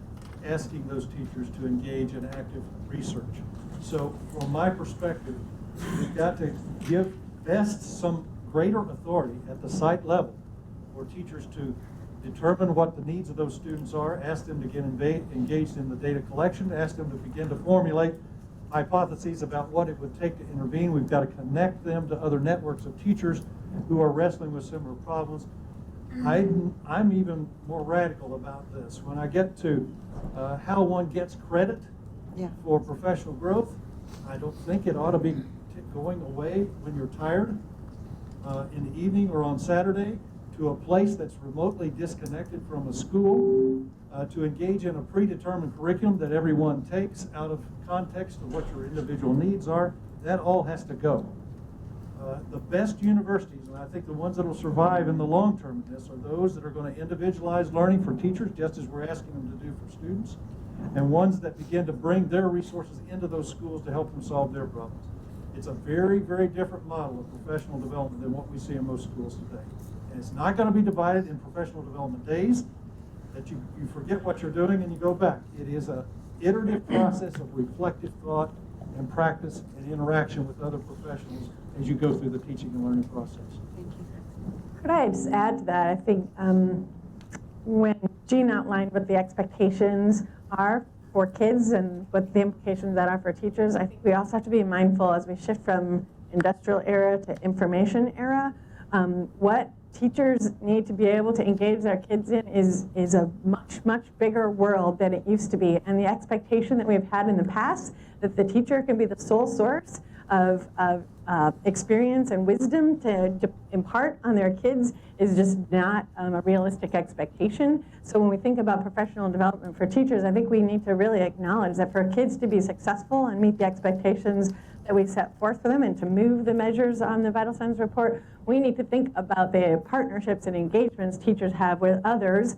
asking those teachers to engage in active research. So from my perspective, we've got to vest some greater authority at the site level for teachers to determine what the needs of those students are, ask them to get engaged in the data collection, ask them to begin to formulate hypotheses about what it would take to intervene. We've got to connect them to other networks of teachers who are wrestling with similar problems. I'm even more radical about this. When I get to how one gets credit for professional growth, I don't think it ought to be going away when you're tired in the evening or on Saturday to a place that's remotely disconnected from a school, to engage in a predetermined curriculum that everyone takes out of context of what your individual needs are. That all has to go. The best universities, and I think the ones that will survive in the long term of this, are those that are going to individualize learning for teachers, just as we're asking them to do for students, and ones that begin to bring their resources into those schools to help them solve their problems. It's a very, very different model of professional development than what we see in most schools today. And it's not going to be divided in professional development days that you forget what you're doing and you go back. It is an iterative process of reflective thought and practice and interaction with other professionals as you go through the teaching and learning process. Thank you. Could I just add to that? I think when Jean outlined what the expectations are for kids and what the implications that are for teachers, I think we also have to be mindful as we shift from industrial era to information era. What teachers need to be able to engage their kids in is a much, much bigger world than it used to be. And the expectation that we've had in the past that the teacher can be the sole source of experience and wisdom to impart on their kids is just not a realistic expectation. So when we think about professional development for teachers, I think we need to really acknowledge that for kids to be successful and meet the expectations that we set forth for them and to move the measures on the Vital Signs report, we need to think about the partnerships and engagements teachers have with others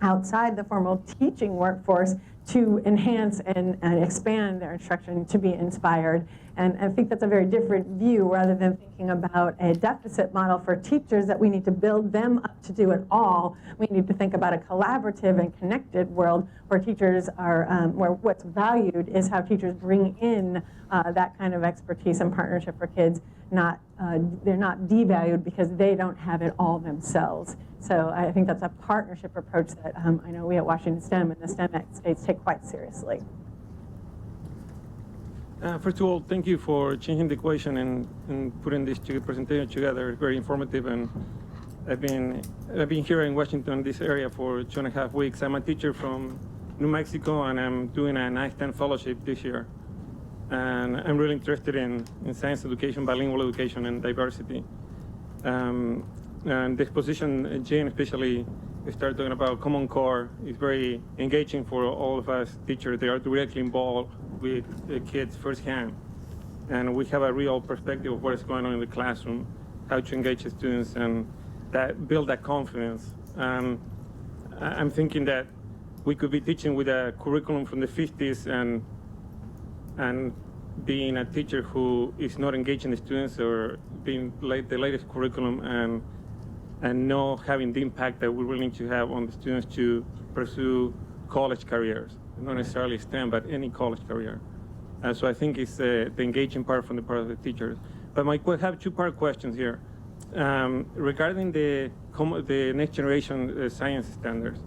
outside the formal teaching workforce to enhance and expand their instruction to be inspired. And I think that's a very different view rather than thinking about a deficit model for teachers that we need to build them up to do it all. We need to think about a collaborative and connected world where teachers are, where what's valued is how teachers bring in that kind of expertise and partnership for kids. They're not devalued because they don't have it all themselves. So I think that's a partnership approach that I know we at Washington STEM and the STEM states take quite seriously. First of all, thank you for changing the equation and putting this presentation together. It's very informative, and I've been here in Washington, this area, for 2.5 weeks. I'm a teacher from New Mexico, and I'm doing an I-10 fellowship this year. And I'm really interested in science education, bilingual education, and diversity. And the exposition, Jane especially, started talking about Common Core. Is very engaging for all of us teachers. They are directly involved with the kids firsthand. And we have a real perspective of what is going on in the classroom, how to engage the students, and build that confidence. I'm thinking that we could be teaching with a curriculum from the 50s and being a teacher who is not engaging the students, or being the latest curriculum and not having the impact that we really need to have on the students to pursue college careers, not necessarily STEM, but any college career. So I think it's the engaging part from the part of the teachers. But I have two-part questions here. Regarding the next generation science standards,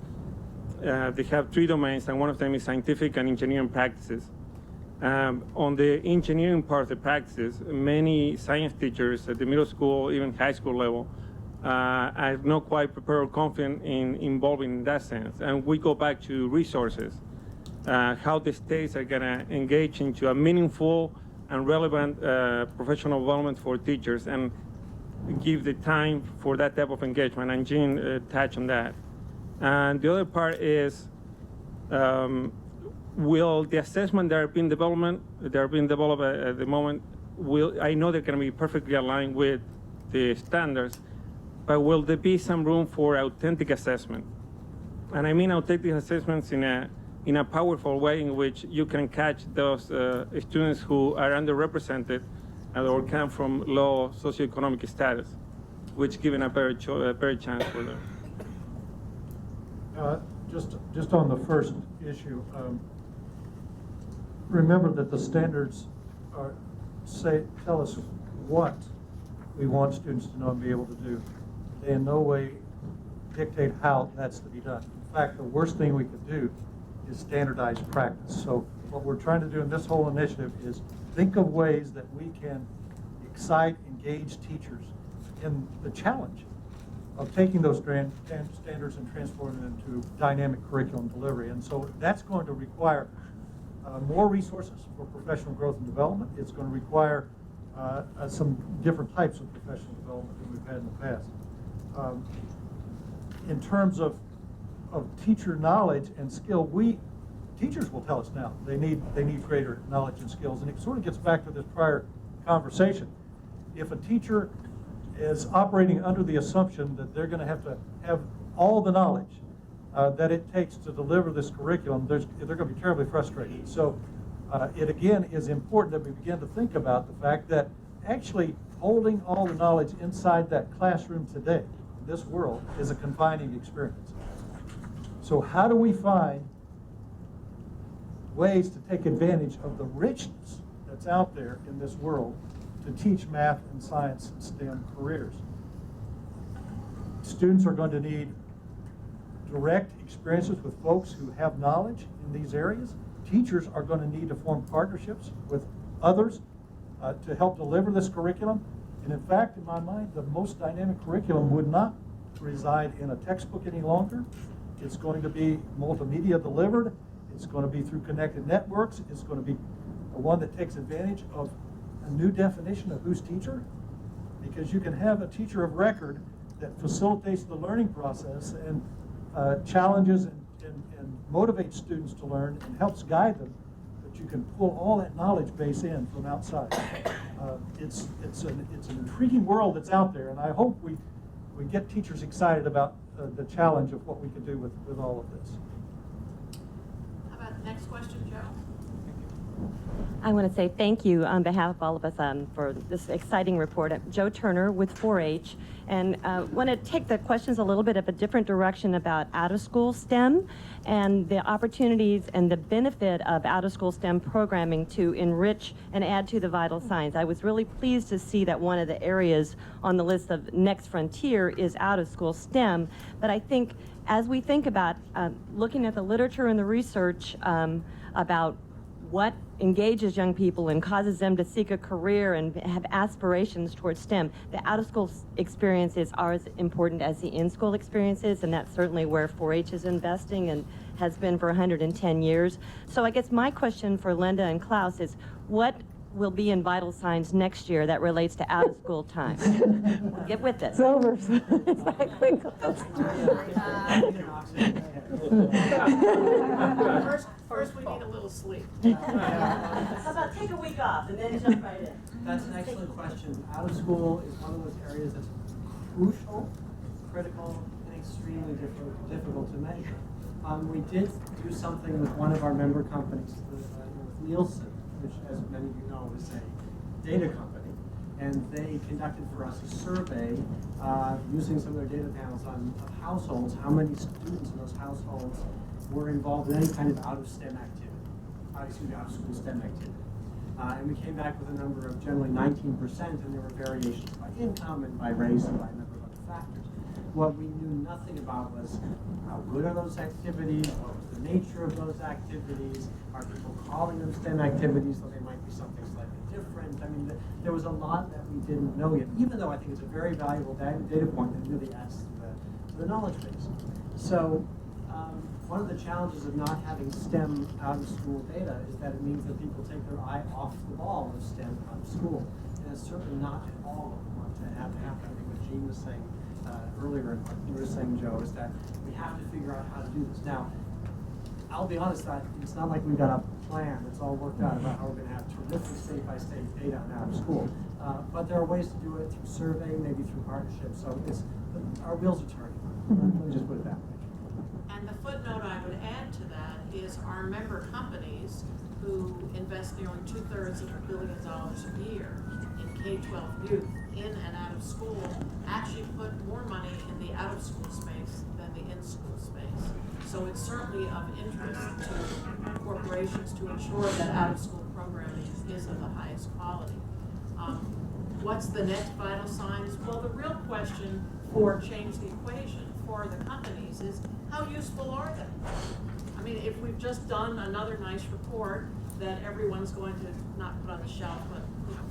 they have 3 domains, and one of them is scientific and engineering practices. On the engineering part of the practices, many science teachers at the middle school, even high school level, are not quite prepared or confident in involving in that sense. And we go back to resources, how the states are gonna engage into a meaningful and relevant professional development for teachers, and give the time for that type of engagement. And Jean touched on that. And the other part is, will the assessment that are being developed at the moment, I know they're going to be perfectly aligned with the standards, but will there be some room for authentic assessment? And I mean authentic assessments in a powerful way, in which you can catch those students who are underrepresented or come from low socioeconomic status, which given a better chance for them. Just on the first issue, remember that the standards tell us what we want students to know and be able to do. They in no way dictate how that's to be done. In fact, the worst thing we could do is standardize practice. So what we're trying to do in this whole initiative is think of ways that we can excite, engage teachers in the challenge of taking those standards and transforming them into dynamic curriculum delivery. And so that's going to require more resources for professional growth and development. It's going to require some different types of professional development than we've had in the past. In terms of teacher knowledge and skill, teachers will tell us now they need greater knowledge and skills. And it sort of gets back to this prior conversation. If a teacher is operating under the assumption that they're going to have all the knowledge that it takes to deliver this curriculum, they're going to be terribly frustrated. So it again is important that we begin to think about the fact that actually holding all the knowledge inside that classroom today, in this world, is a confining experience. So how do we find ways to take advantage of the richness that's out there in this world to teach math and science and STEM careers? Students are going to need direct experiences with folks who have knowledge in these areas. Teachers are going to need to form partnerships with others to help deliver this curriculum. And in fact, in my mind, the most dynamic curriculum would not reside in a textbook any longer. It's going to be multimedia delivered. It's going to be through connected networks. It's going to be one that takes advantage of a new definition of who's teacher, because you can have a teacher of record that facilitates the learning process and challenges and motivates students to learn and helps guide them, but you can pull all that knowledge base in from outside. It's an intriguing world that's out there, and I hope we get teachers excited about the challenge of what we can do with all of this. How about the next question, Joe? I want to say thank you on behalf of all of us for this exciting report. I'm Joe Turner with 4-H, and want to take the questions a little bit of a different direction about out-of-school STEM and the opportunities and the benefit of out-of-school STEM programming to enrich and add to the vital signs. I was really pleased to see that one of the areas on the list of next frontier is out-of-school STEM, but I think as we think about looking at the literature and the research about what engages young people and causes them to seek a career and have aspirations towards STEM. The out-of-school experiences are as important as the in-school experiences, and that's certainly where 4-H is investing and has been for 110 years. So I guess my question for Linda and Klaus is, what will be in vital signs next year that relates to out-of-school time? Get with it. It's over. First, we need a little sleep. How about take a week off and then jump right in? That's an excellent question. Out of school is one of those areas that's crucial, critical, and extremely difficult to measure. We did do something with one of our member companies, with Nielsen, which, as many of you know, is a data company, and they conducted for us a survey using some of their data panels of households, how many students in those households were involved in any kind of out-of-STEM activity, out-of-school STEM activity. And we came back with a number of generally 19%, and there were variations by income and by race and by a number of other factors. What we knew nothing about was how good are those activities, what was the nature of those activities, are people calling them STEM activities, though they might be something slightly different. I mean, there was a lot that we didn't know yet, even though I think it's a very valuable data point that really adds to the knowledge base. So one of the challenges of not having STEM out of school data is that it means that people take their eye off the ball of STEM out of school. And it's certainly not at all what we want to have happen. I think what Jean was saying earlier and what you were saying, Joe, is that we have to figure out how to do this. Now, I'll be honest, it's not like we've got a plan that's all worked out about how we're going to have terrific state-by-state data on out of school. But there are ways to do it through surveying, maybe through partnerships. So our wheels are turning. Let me just put it that way. And the footnote I would add to that is our member companies who invest nearly 2/3 of $1 billion a year in K-12 youth in and out of school actually put more money in the out-of-school space than the in-school space. So it's certainly of interest to corporations to ensure that out-of-school programming is of the highest quality. What's the next vital signs? Well, the real question for change the equation for the companies is how useful are they? I mean, if we've just done another nice report that everyone's going to not put on the shelf, but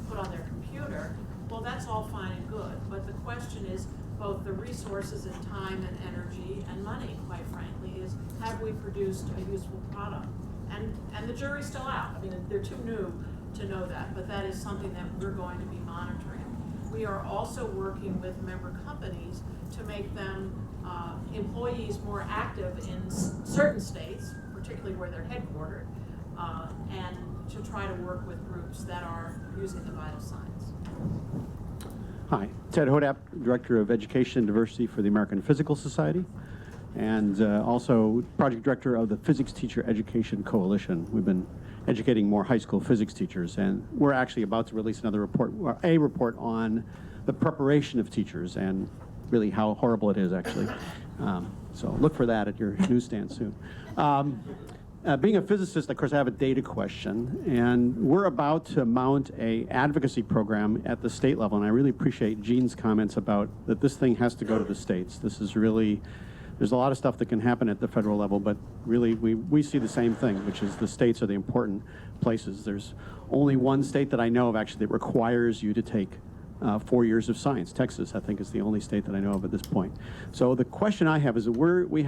put on their computer, well, that's all fine and good. But the question is both the resources and time and energy and money, quite frankly, is have we produced a useful product? And the jury's still out. I mean, they're too new to know that, but that is something that we're going to be monitoring. We are also working with member companies to make them employees more active in certain states, particularly where they're headquartered, and to try to work with groups that are using the vital signs. Hi, Ted Hodap, Director of Education and Diversity for the American Physical Society, and also Project Director of the Physics Teacher Education Coalition. We've been educating more high school physics teachers, and we're actually about to release another report, a report on the preparation of teachers and really how horrible it is, actually. So look for that at your newsstand soon. Being a physicist, of course, I have a data question, and we're about to mount a advocacy program at the state level, and I really appreciate Jean's comments about that this thing has to go to the states. This is really, there's a lot of stuff that can happen at the federal level, but really we see the same thing, which is the states are the important places. There's only one state that I know of actually that requires you to take 4 years of science. Texas, I think, is the only state that I know of at this point. So the question I have is that we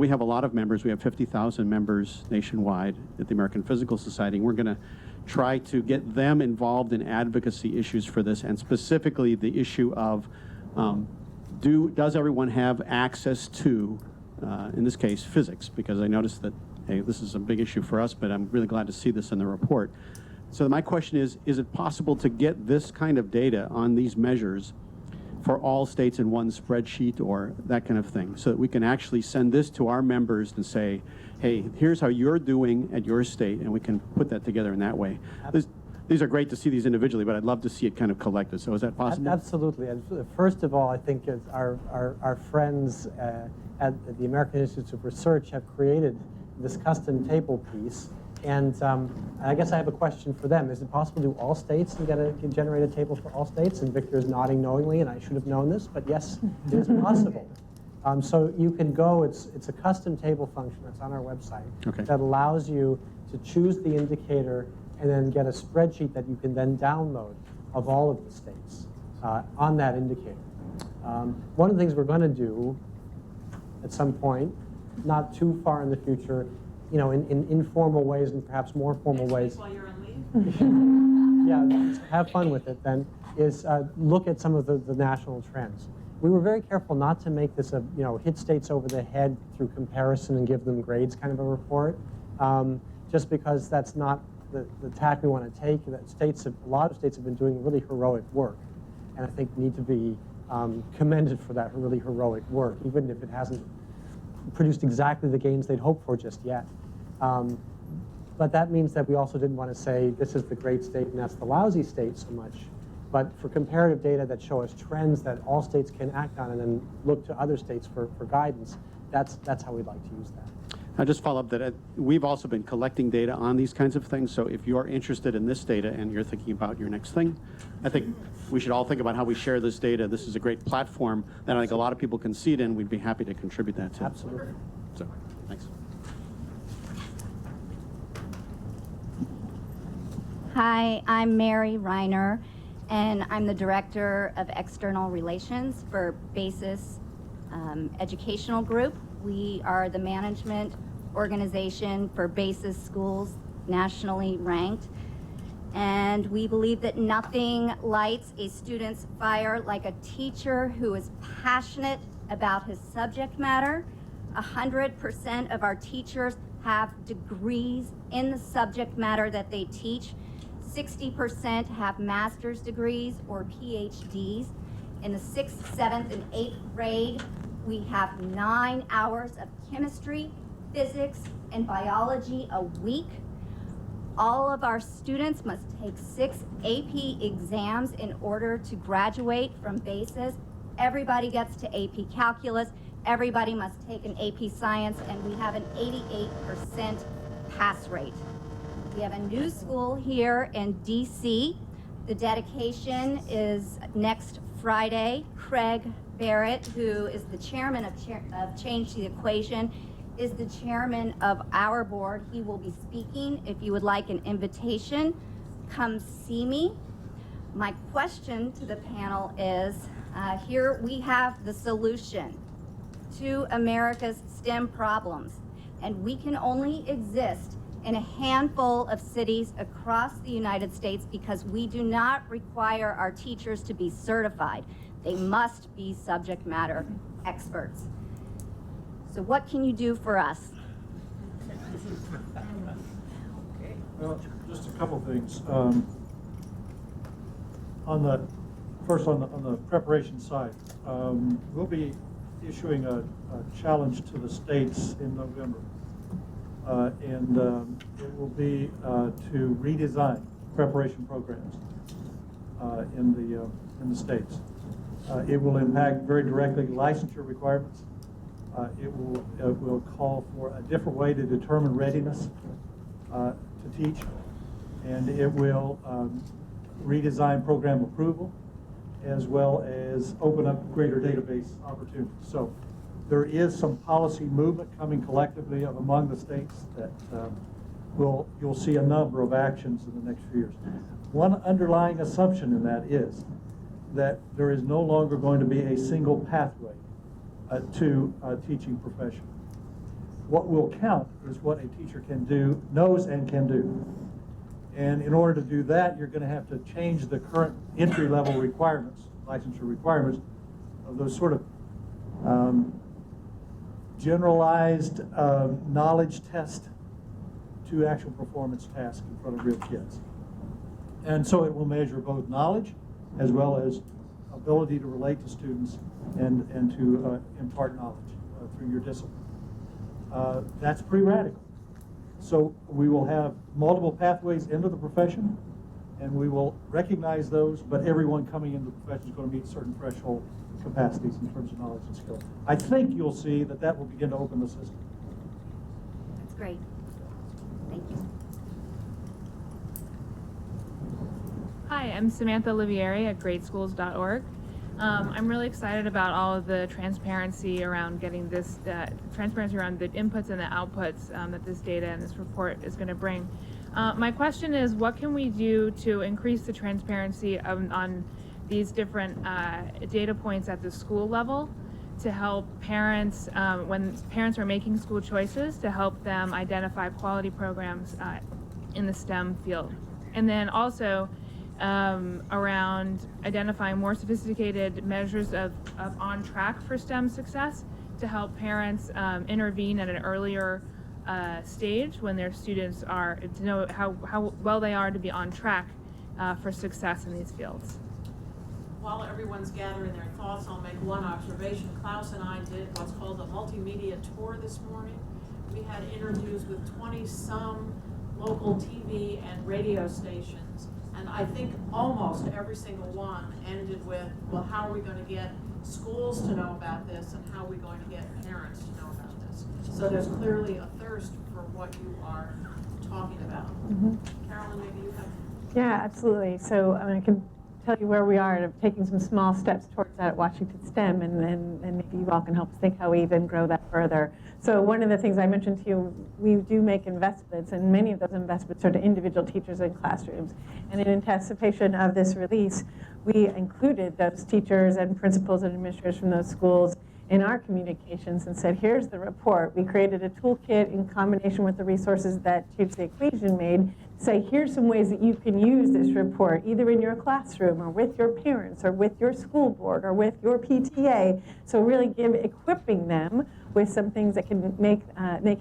have a lot of members. We have 50,000 members nationwide at the American Physical Society. We're going to try to get them involved in advocacy issues for this, and specifically the issue of does everyone have access to, in this case, physics? Because I noticed that, hey, this is a big issue for us, but I'm really glad to see this in the report. So my question is it possible to get this kind of data on these measures for all states in one spreadsheet or that kind of thing, so that we can actually send this to our members and say, hey, here's how you're doing at your state, and we can put that together in that way. These are great to see these individually, but I'd love to see it kind of collected. So is that possible? Absolutely. And first of all, I think our friends at the American Institute of Research have created this custom table piece. And I guess I have a question for them. Is it possible to do all states and generate a table for all states? And Victor is nodding knowingly, and I should have known this, but yes, it is possible. So you can go, it's a custom table function that's on our website that allows you to choose the indicator and then get a spreadsheet that you can then download of all of the states on that indicator. One of the things we're going to do at some point, not too far in the future, you know, in informal ways and perhaps more formal ways. While you're on leave? Yeah, have fun with it then, is look at some of the national trends. We were very careful not to make this a, you know, hit states over the head through comparison and give them grades kind of a report, just because that's not the tack we want to take. That a lot of states have been doing really heroic work, and I think need to be commended for that really heroic work, even if it hasn't produced exactly the gains they'd hoped for just yet. But that means that we also didn't want to say this is the great state and that's the lousy state so much. But for comparative data that show us trends that all states can act on and then look to other states for guidance, that's how we'd like to use that. I'll just follow up that we've also been collecting data on these kinds of things. So if you're interested in this data and you're thinking about your next thing, I think we should all think about how we share this data. This is a great platform that I think a lot of people can see it in. We'd be happy to contribute that to. Absolutely. So, thanks. Hi, I'm Mary Reiner, and I'm the Director of External Relations for BASIS Educational Group. We are the management organization for BASIS schools, nationally ranked. And we believe that nothing lights a student's fire like a teacher who is passionate about his subject matter. 100% of our teachers have degrees in the subject matter that they teach. 60% have master's degrees or PhDs. In the 6th, 7th, and 8th grade, we have 9 hours of chemistry, physics, and biology a week. All of our students must take 6 AP exams in order to graduate from BASIS. Everybody gets to AP Calculus. Everybody must take an AP Science, and we have an 88% pass rate. We have a new school here in DC. The dedication is next Friday. Craig Barrett, who is the chairman of Change the Equation, is the chairman of our board. He will be speaking. If you would like an invitation, come see me. My question to the panel is, here we have the solution to America's STEM problems, and we can only exist in a handful of cities across the United States because we do not require our teachers to be certified. They must be subject matter experts. So what can you do for us? Well, just a couple things. First on the preparation side, we'll be issuing a challenge to the states in November. It will be to redesign preparation programs in the states. It will impact very directly licensure requirements. It will call for a different way to determine readiness to teach, and it will redesign program approval as well as open up greater database opportunities. So there is some policy movement coming collectively among the states that you'll see a number of actions in the next few years. One underlying assumption in that is that there is no longer going to be a single pathway to a teaching profession. What will count is what a teacher can do, knows and can do. And in order to do that, you're going to have to change the current entry-level requirements, licensure requirements, of those sort of generalized knowledge test to actual performance tasks in front of real kids. And so it will measure both knowledge as well as ability to relate to students and to impart knowledge through your discipline. That's pretty radical. So we will have multiple pathways into the profession, and we will recognize those, but everyone coming into the profession is going to meet certain threshold capacities in terms of knowledge and skill. I think you'll see that will begin to open the system. That's great. Thank you. Hi, I'm Samantha Olivieri at gradeschools.org. I'm really excited about all of the transparency around getting this, transparency around the inputs and the outputs that this data and this report is going to bring. My question is, what can we do to increase the transparency on these different data points at the school level to help parents, when parents are making school choices, to help them identify quality programs in the STEM field? And then also around identifying more sophisticated measures of on track for STEM success to help parents intervene at an earlier stage when their students are, to know how well they are to be on track for success in these fields. While everyone's gathering their thoughts, I'll make one observation. Klaus and I did what's called a multimedia tour this morning. We had interviews with 20-some local TV and radio stations, and I think almost every single one ended with, well, how are we going to get schools to know about this, and how are we going to get parents to know about this? So there's clearly a thirst for what you are talking about. Carolyn, maybe you have... Yeah, absolutely. So I can tell you where we are and taking some small steps towards that at Washington STEM, and maybe you all can help us think how we even grow that further. So one of the things I mentioned to you, we do make investments, and many of those investments are to individual teachers in classrooms. And in anticipation of this release, we included those teachers and principals and administrators from those schools in our communications and said, here's the report. We created a toolkit in combination with the resources that Change the Equation made. Say, here's some ways that you can use this report, either in your classroom or with your parents or with your school board or with your PTA. So really equipping them with some things that can make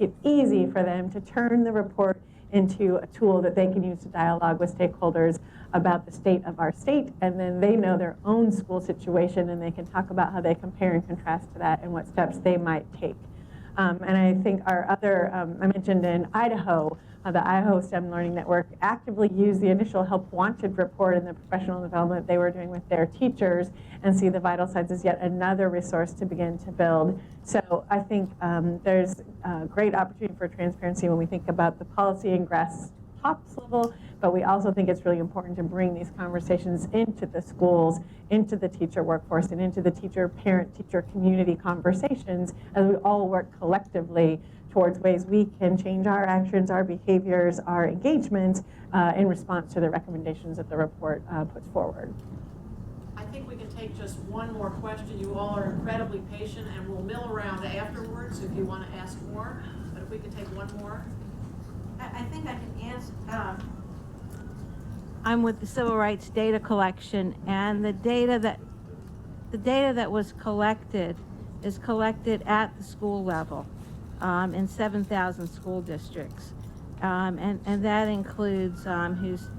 it easy for them to turn the report into a tool that they can use to dialogue with stakeholders about the state of our state, and then they know their own school situation and they can talk about how they compare and contrast to that and what steps they might take. And I think our other, I mentioned in Idaho, the Idaho STEM Learning Network actively used the initial Help Wanted report in the professional development they were doing with their teachers and see the vital signs as yet another resource to begin to build. So I think there's a great opportunity for transparency when we think about the policy and grass tops level, but we also think it's really important to bring these conversations into the schools, into the teacher workforce, and into the teacher, parent, teacher community conversations as we all work collectively towards ways we can change our actions, our behaviors, our engagements in response to the recommendations that the report puts forward. I think we can take just one more question. You all are incredibly patient, and we'll mill around afterwards if you want to ask more, but if we could take one more. I think I can answer. I'm with the Civil Rights Data Collection, and the data that was collected is collected at the school level in 7,000 school districts, and that includes who's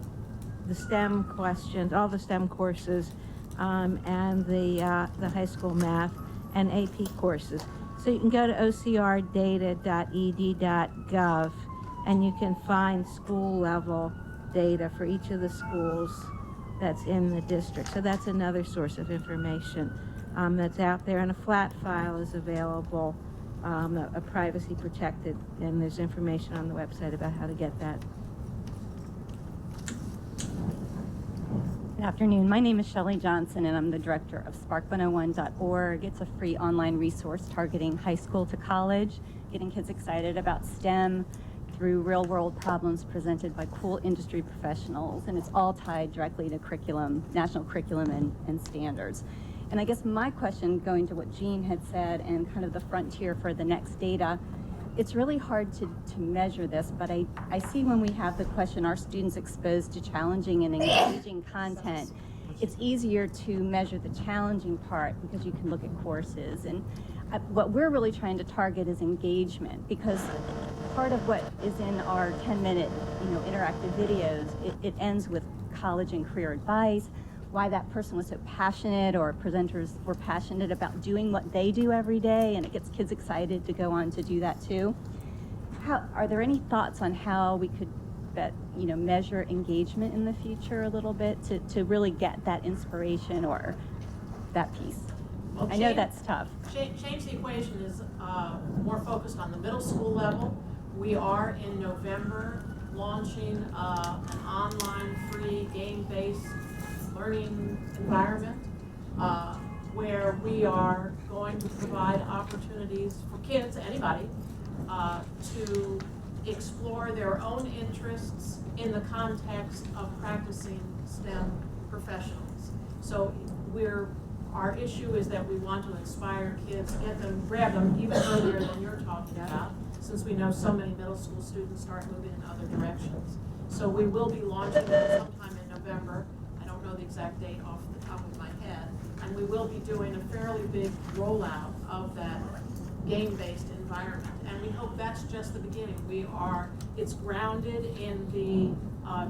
the STEM questions, all the STEM courses, and the high school math and AP courses. So you can go to ocrdata.ed.gov. and you can find school level data for each of the schools that's in the district. So that's another source of information that's out there, and a flat file is available, a privacy protected, and there's information on the website about how to get that. Good afternoon. My name is Shelley Johnson, and I'm the director of spark101.org. It's a free online resource targeting high school to college, getting kids excited about STEM through real-world problems presented by cool industry professionals, and it's all tied directly to curriculum, national curriculum and standards. And I guess my question, going to what Jean had said and kind of the frontier for the next data, it's really hard to measure this, but I see when we have the question, are students exposed to challenging and engaging content, it's easier to measure the challenging part because you can look at courses. And what we're really trying to target is engagement, because part of what is in our 10-minute, interactive videos, it ends with college and career advice, why that person was so passionate, or presenters were passionate about doing what they do every day, and it gets kids excited to go on to do that too. Are there any thoughts on how we could measure engagement in the future a little bit to really get that inspiration or that piece? Well, I know that's tough. Change the Equation is more focused on the middle school level. We are in November launching an online free game-based learning environment where we are going to provide opportunities for kids, anybody, to explore their own interests in the context of practicing STEM professionals. So our issue is that we want to inspire kids, grab them even earlier than you're talking about, since we know so many middle school students start moving in other directions. So we will be launching it sometime in November. I don't know the exact date off the top of my head. And we will be doing a fairly big rollout of that game-based environment. And we hope that's just the beginning. It's grounded in the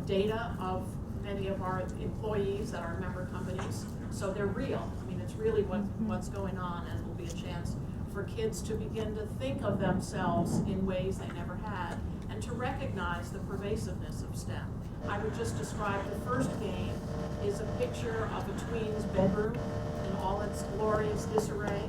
data of many of our employees at our member companies. So they're real. I mean, it's really what's going on, and will be a chance for kids to begin to think of themselves in ways they never had, and to recognize the pervasiveness of STEM. I would just describe the first game is a picture of a tween's bedroom in all its glorious disarray,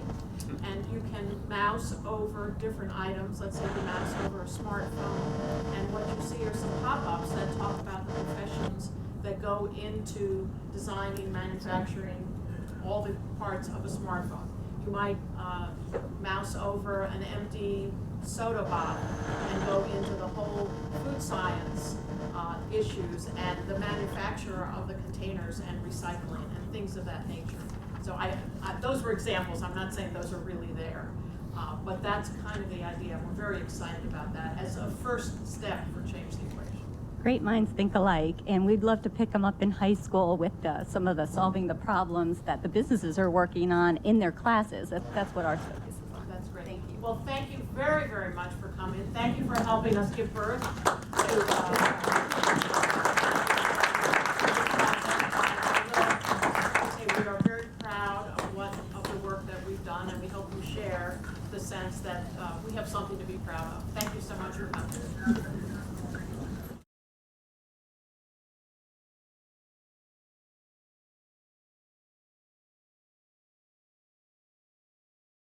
and you can mouse over different items. Let's say you mouse over a smartphone, and what you see are some pop-ups that talk about the professions that go into designing, manufacturing, all the parts of a smartphone. You might mouse over an empty soda bottle and go into the whole food science issues and the manufacturer of the containers and recycling and things of that nature. So those were examples. I'm not saying those are really there, but that's kind of the idea. We're very excited about that as a first step for Change the Equation. Great minds think alike, and we'd love to pick them up in high school with some of the solving the problems that the businesses are working on in their classes. That's what our focus is on. That's great. Thank you. Well, thank you very, very much for coming. Thank you for helping us give birth to we are very proud of the work that we've done, and we hope you share the sense that we have something to be proud of. Thank you so much for coming.